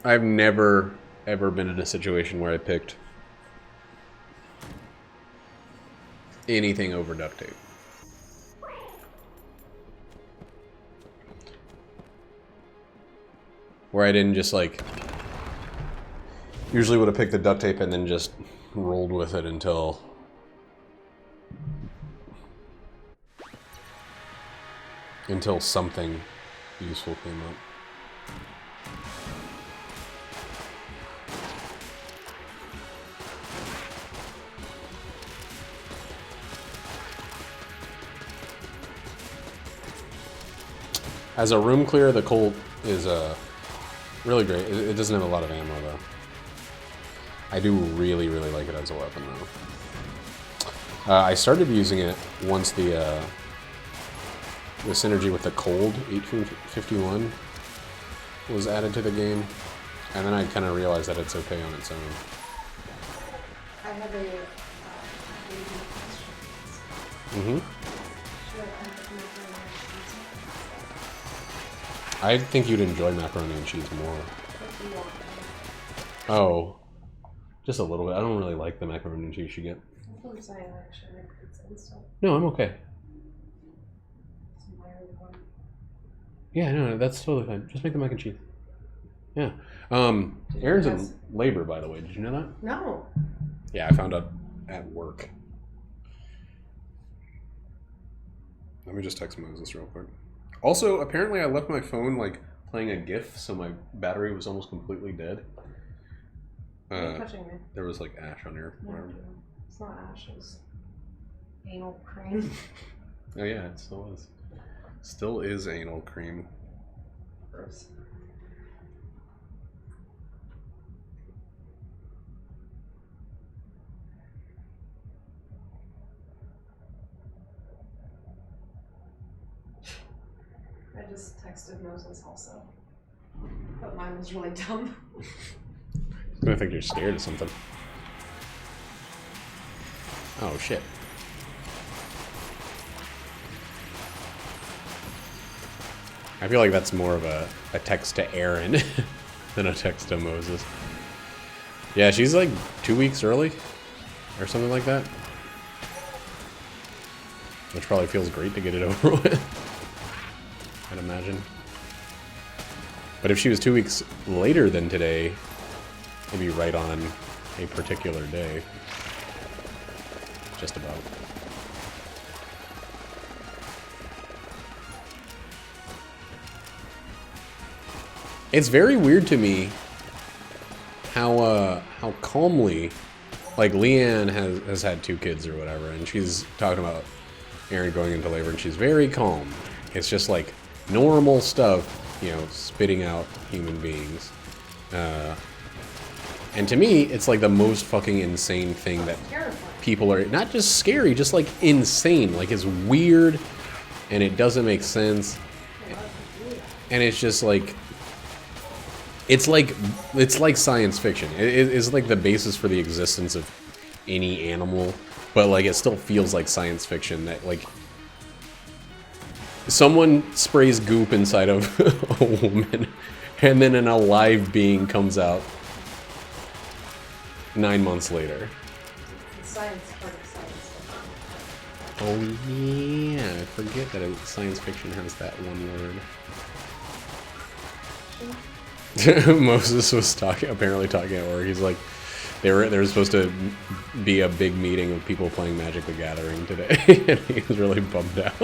A: I've never, ever been in a situation where I picked anything over duct tape. Where I didn't just like... Usually would have picked the duct tape and then just rolled with it until... Until something useful came up. As a room clear, the Colt is really great. It doesn't have a lot of ammo though. I do really, really like it as a weapon though. I started using it once the synergy with the Cold 1851 was added to the game, and then I kind of realized that it's okay on its own.
C: I have a baby
A: Mm-hmm.
C: Should I put macaroni and cheese?
A: I think you'd enjoy macaroni and cheese more.
C: What do you want?
A: Oh, just a little bit. I don't really like the macaroni and cheese you get.
C: That's what I'm saying. I actually make pizza and stuff.
A: No, I'm okay.
C: It's my only one.
A: Yeah, no, that's totally fine. Just make the mac and cheese. Yeah. Aaron's in labor, by the way. Did you know that?
C: No.
A: Yeah, I found out at work. Let me just text Moses real quick. Also, apparently I left my phone, like, playing a GIF, so my battery was almost completely dead.
C: Why are you touching me?
A: There was like ash on your arm.
C: It's not ash, it's anal cream.
A: Oh yeah, it still is. Still is anal cream.
C: Gross. I just texted Moses also. But mine was really dumb.
A: I think you're scared of something. Oh shit. I feel like that's more of a text to Aaron than a text to Moses. Yeah, she's like 2 weeks early or something like that. Which probably feels great to get it over with, I'd imagine. But if she was 2 weeks later than today, it'd be right on a particular day. Just about. It's very weird to me how calmly, like Leanne has had 2 kids or whatever, and she's talking about Aaron going into labor, and she's very calm. It's just like normal stuff, you know, spitting out human beings. And to me, it's like the most fucking insane thing that people are, not just scary, just like insane. Like it's weird, and it doesn't make sense. And it's just like, it's like science fiction. It's like the basis for the existence of any animal, but like it still feels like science fiction that like someone sprays goop inside of a woman and then an alive being comes out 9 months later.
C: The science part of science fiction.
A: Oh yeah, I forget that science fiction has that one word. Moses was apparently talking at work. He's like, there was supposed to be a big meeting of people playing Magic the Gathering today, and he was really bummed out.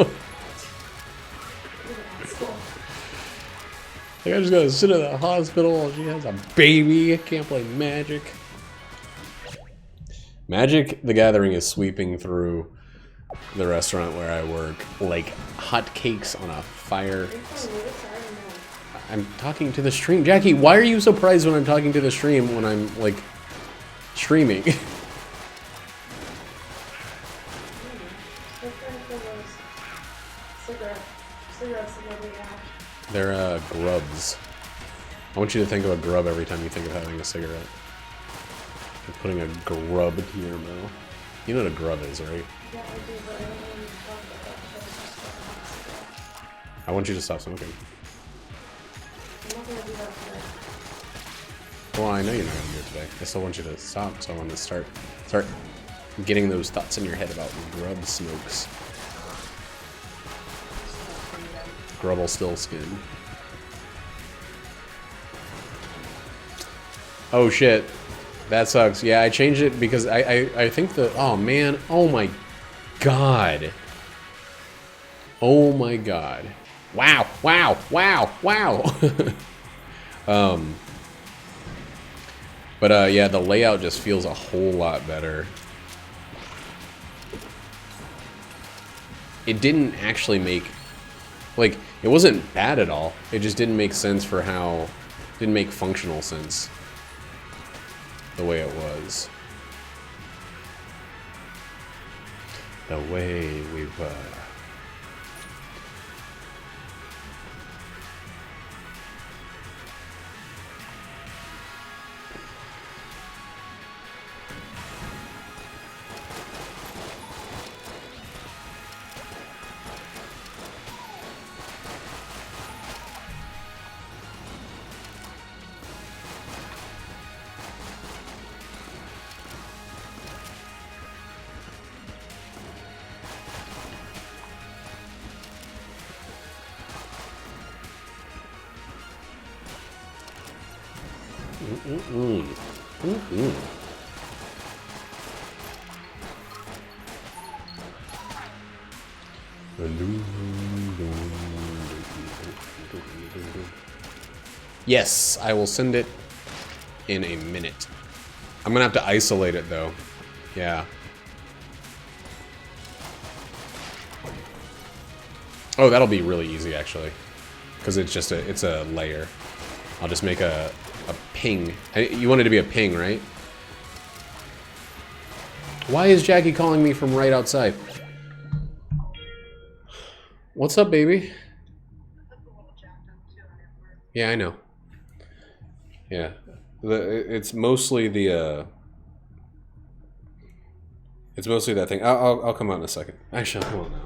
A: Like, I just gotta sit at the hospital. She has a baby. I can't play Magic. Magic the Gathering is sweeping through the restaurant where I work like hotcakes on a fire. I'm talking to the stream. Jackie, why are you surprised when I'm talking to the stream when I'm, like, streaming? They're, grubs. I want you to think of a grub every time you think of having a cigarette. You're putting a grub to your mouth. You know what a grub is, right?
C: Yeah, I do, but I don't want to talk about that.
A: I want you to stop smoking.
C: I'm not going to do that today.
A: Well, I know you're not going to do it today. I still want you to stop, so I want to start getting those thoughts in your head about grub smokes. Grubble still skin. Oh shit. That sucks. Yeah, I changed it because I think the... Oh man. Oh my god. Oh my god. Wow. Wow. Wow. Wow. But yeah, the layout just feels a whole lot better. It didn't actually make... Like, it wasn't bad at all. It just didn't make sense for how... Didn't make functional sense. The way it was. The way we were. Yes, I will send it in a minute. I'm gonna have to isolate it though. Yeah. Oh, that'll be really easy actually, because it's a layer. I'll just make a ping. You want it to be a ping, right? Why is Jackie calling me from right outside? What's up, baby? Yeah, I know. Yeah, it's mostly the it's mostly that thing. I'll come out in a second. Actually, I'll come on now.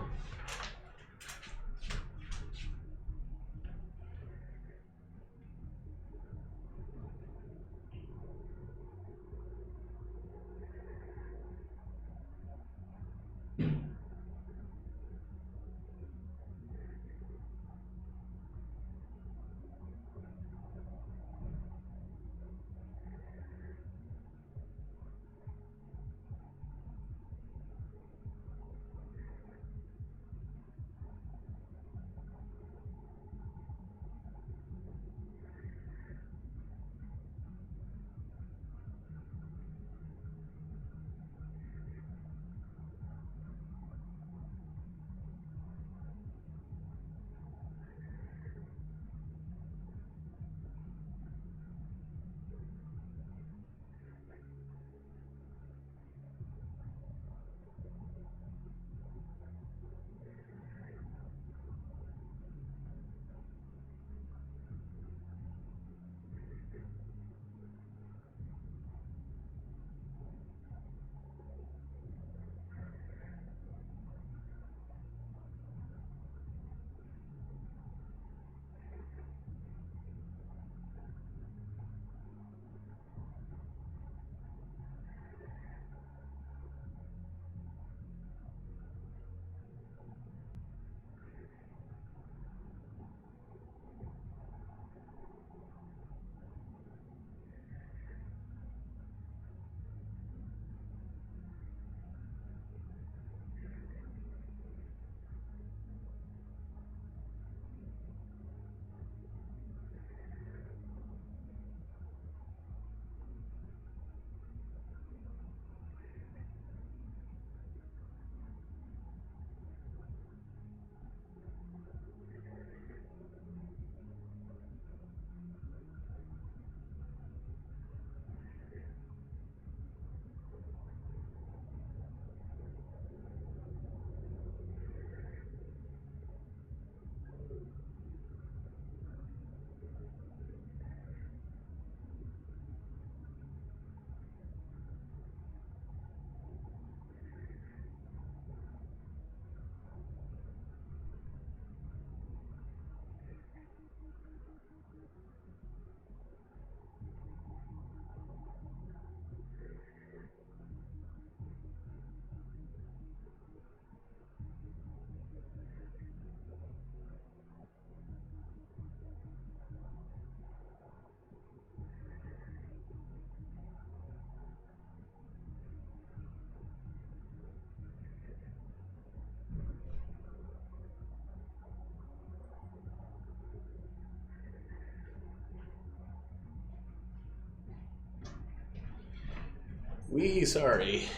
A: Sorry.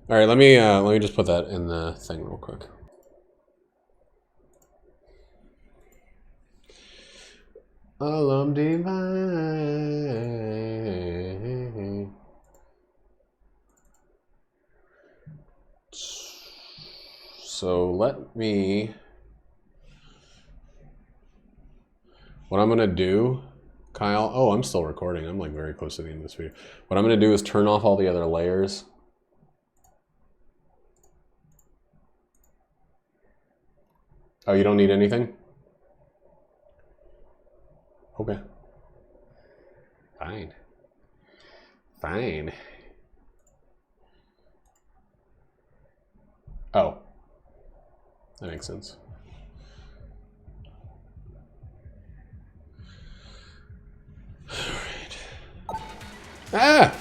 A: All right, let me just put that in the thing real quick. Alam divine. So let me. What I'm gonna do, Kyle. Oh, I'm still recording. I'm like very close to the end of this video. What I'm gonna do is turn off all the other layers. Oh, you don't need anything? Okay. Fine. Fine. Oh. That makes sense. Alright. Ah!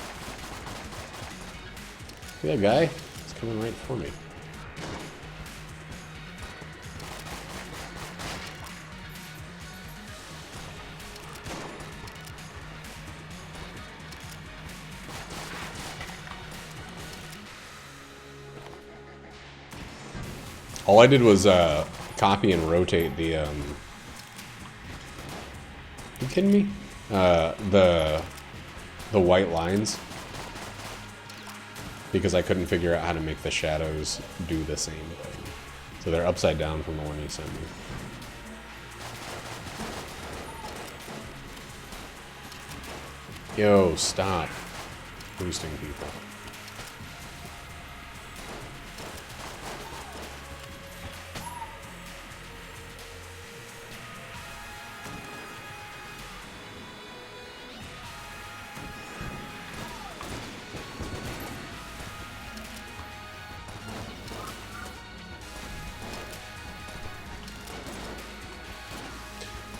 A: See that guy? He's coming right for me. All I did was copy and rotate the. You kidding me? The white lines, because I couldn't figure out how to make the shadows do the same thing. So they're upside down from the one you sent me. Yo, stop boosting people.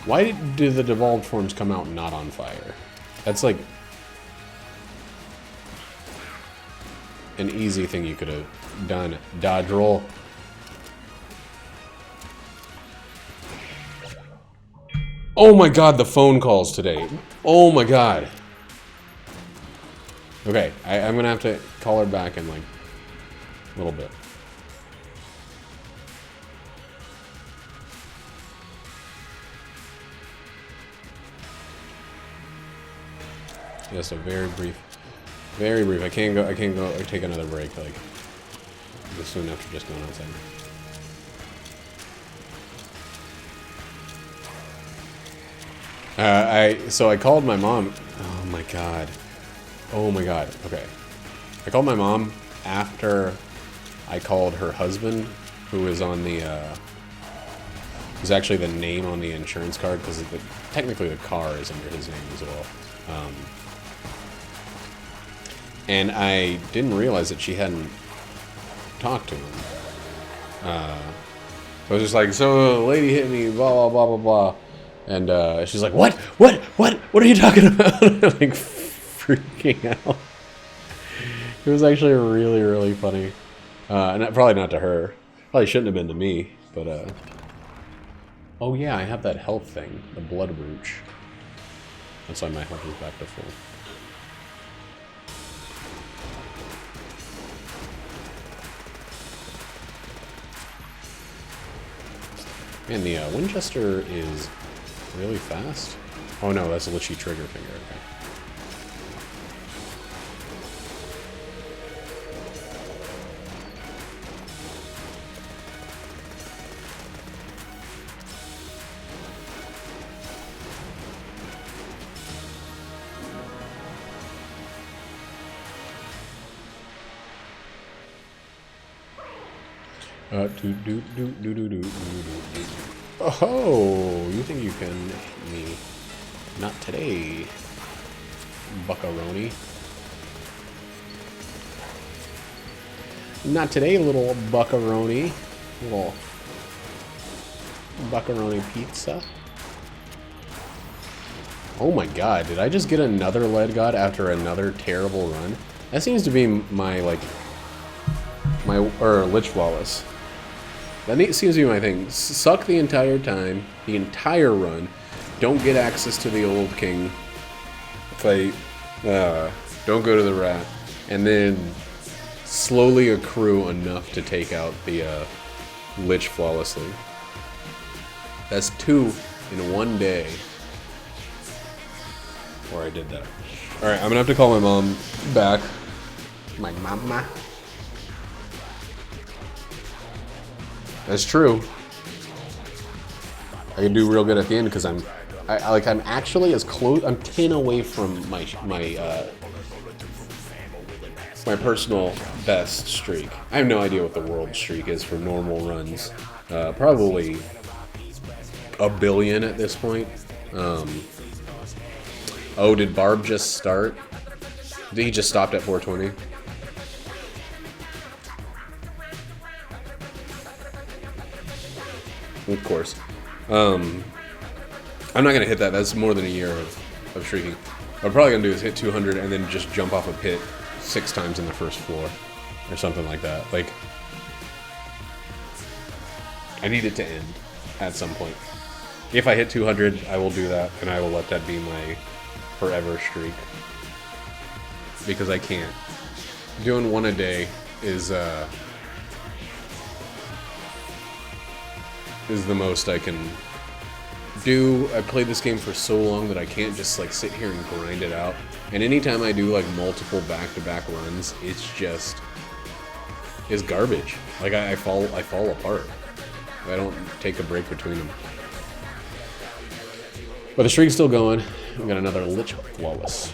A: Why do the devolved forms come out not on fire? That's like an easy thing you could have done. Dodge roll. Oh my god, the phone calls today. Oh my god. Okay, I'm gonna have to call her back in like a little bit. Just a very brief. I can't go take another break like this soon after just going outside. I called my mom. Oh my god. Oh my god. Okay. I called my mom after I called her husband, who is on the who's actually the name on the insurance card, because technically the car is under his name as well. And I didn't realize that she hadn't talked to him. I was just like, so the lady hit me, blah, blah, blah, blah, blah. And she's like, what are you talking about? Like, freaking out. It was actually really, really funny. And probably not to her. Probably shouldn't have been to me, but, oh yeah, I have that health thing, the blood brooch. That's why my health is back to full. Man, the Winchester is really fast. Oh no, that's a Lichy trigger finger. Okay. Oh, you think you can hit me? Not today, buckaroni. Not today, little buckaroni. Little buckaroni pizza. Oh my god, did I just get another lead god after another terrible run? That seems to be my, like, Lich Flawless. That seems to be my thing. Suck the entire time, the entire run. Don't get access to the old king fight. Don't go to the rat. And then slowly accrue enough to take out the Lich flawlessly. That's 2 in one day. Where I did that. Alright, I'm gonna have to call my mom back. My mama. That's true. I can do real good at the end because I'm actually as close. I'm 10 away from my personal best streak. I have no idea what the world streak is for normal runs. Probably a billion at this point. Oh, did Barb just start? He just stopped at 420. Of course. I'm not going to hit that. That's more than a year of shrieking. What I'm probably going to do is hit 200 and then just jump off a pit 6 times in the first floor. Or something like that. Like, I need it to end at some point. If I hit 200, I will do that, and I will let that be my forever streak. Because I can't. Doing one a day is, is the most I can do. I played this game for so long that I can't just like sit here and grind it out. And anytime I do like multiple back-to-back runs, it's garbage. Like I fall apart. I don't take a break between them. But the streak's still going. We got another Lich Flawless.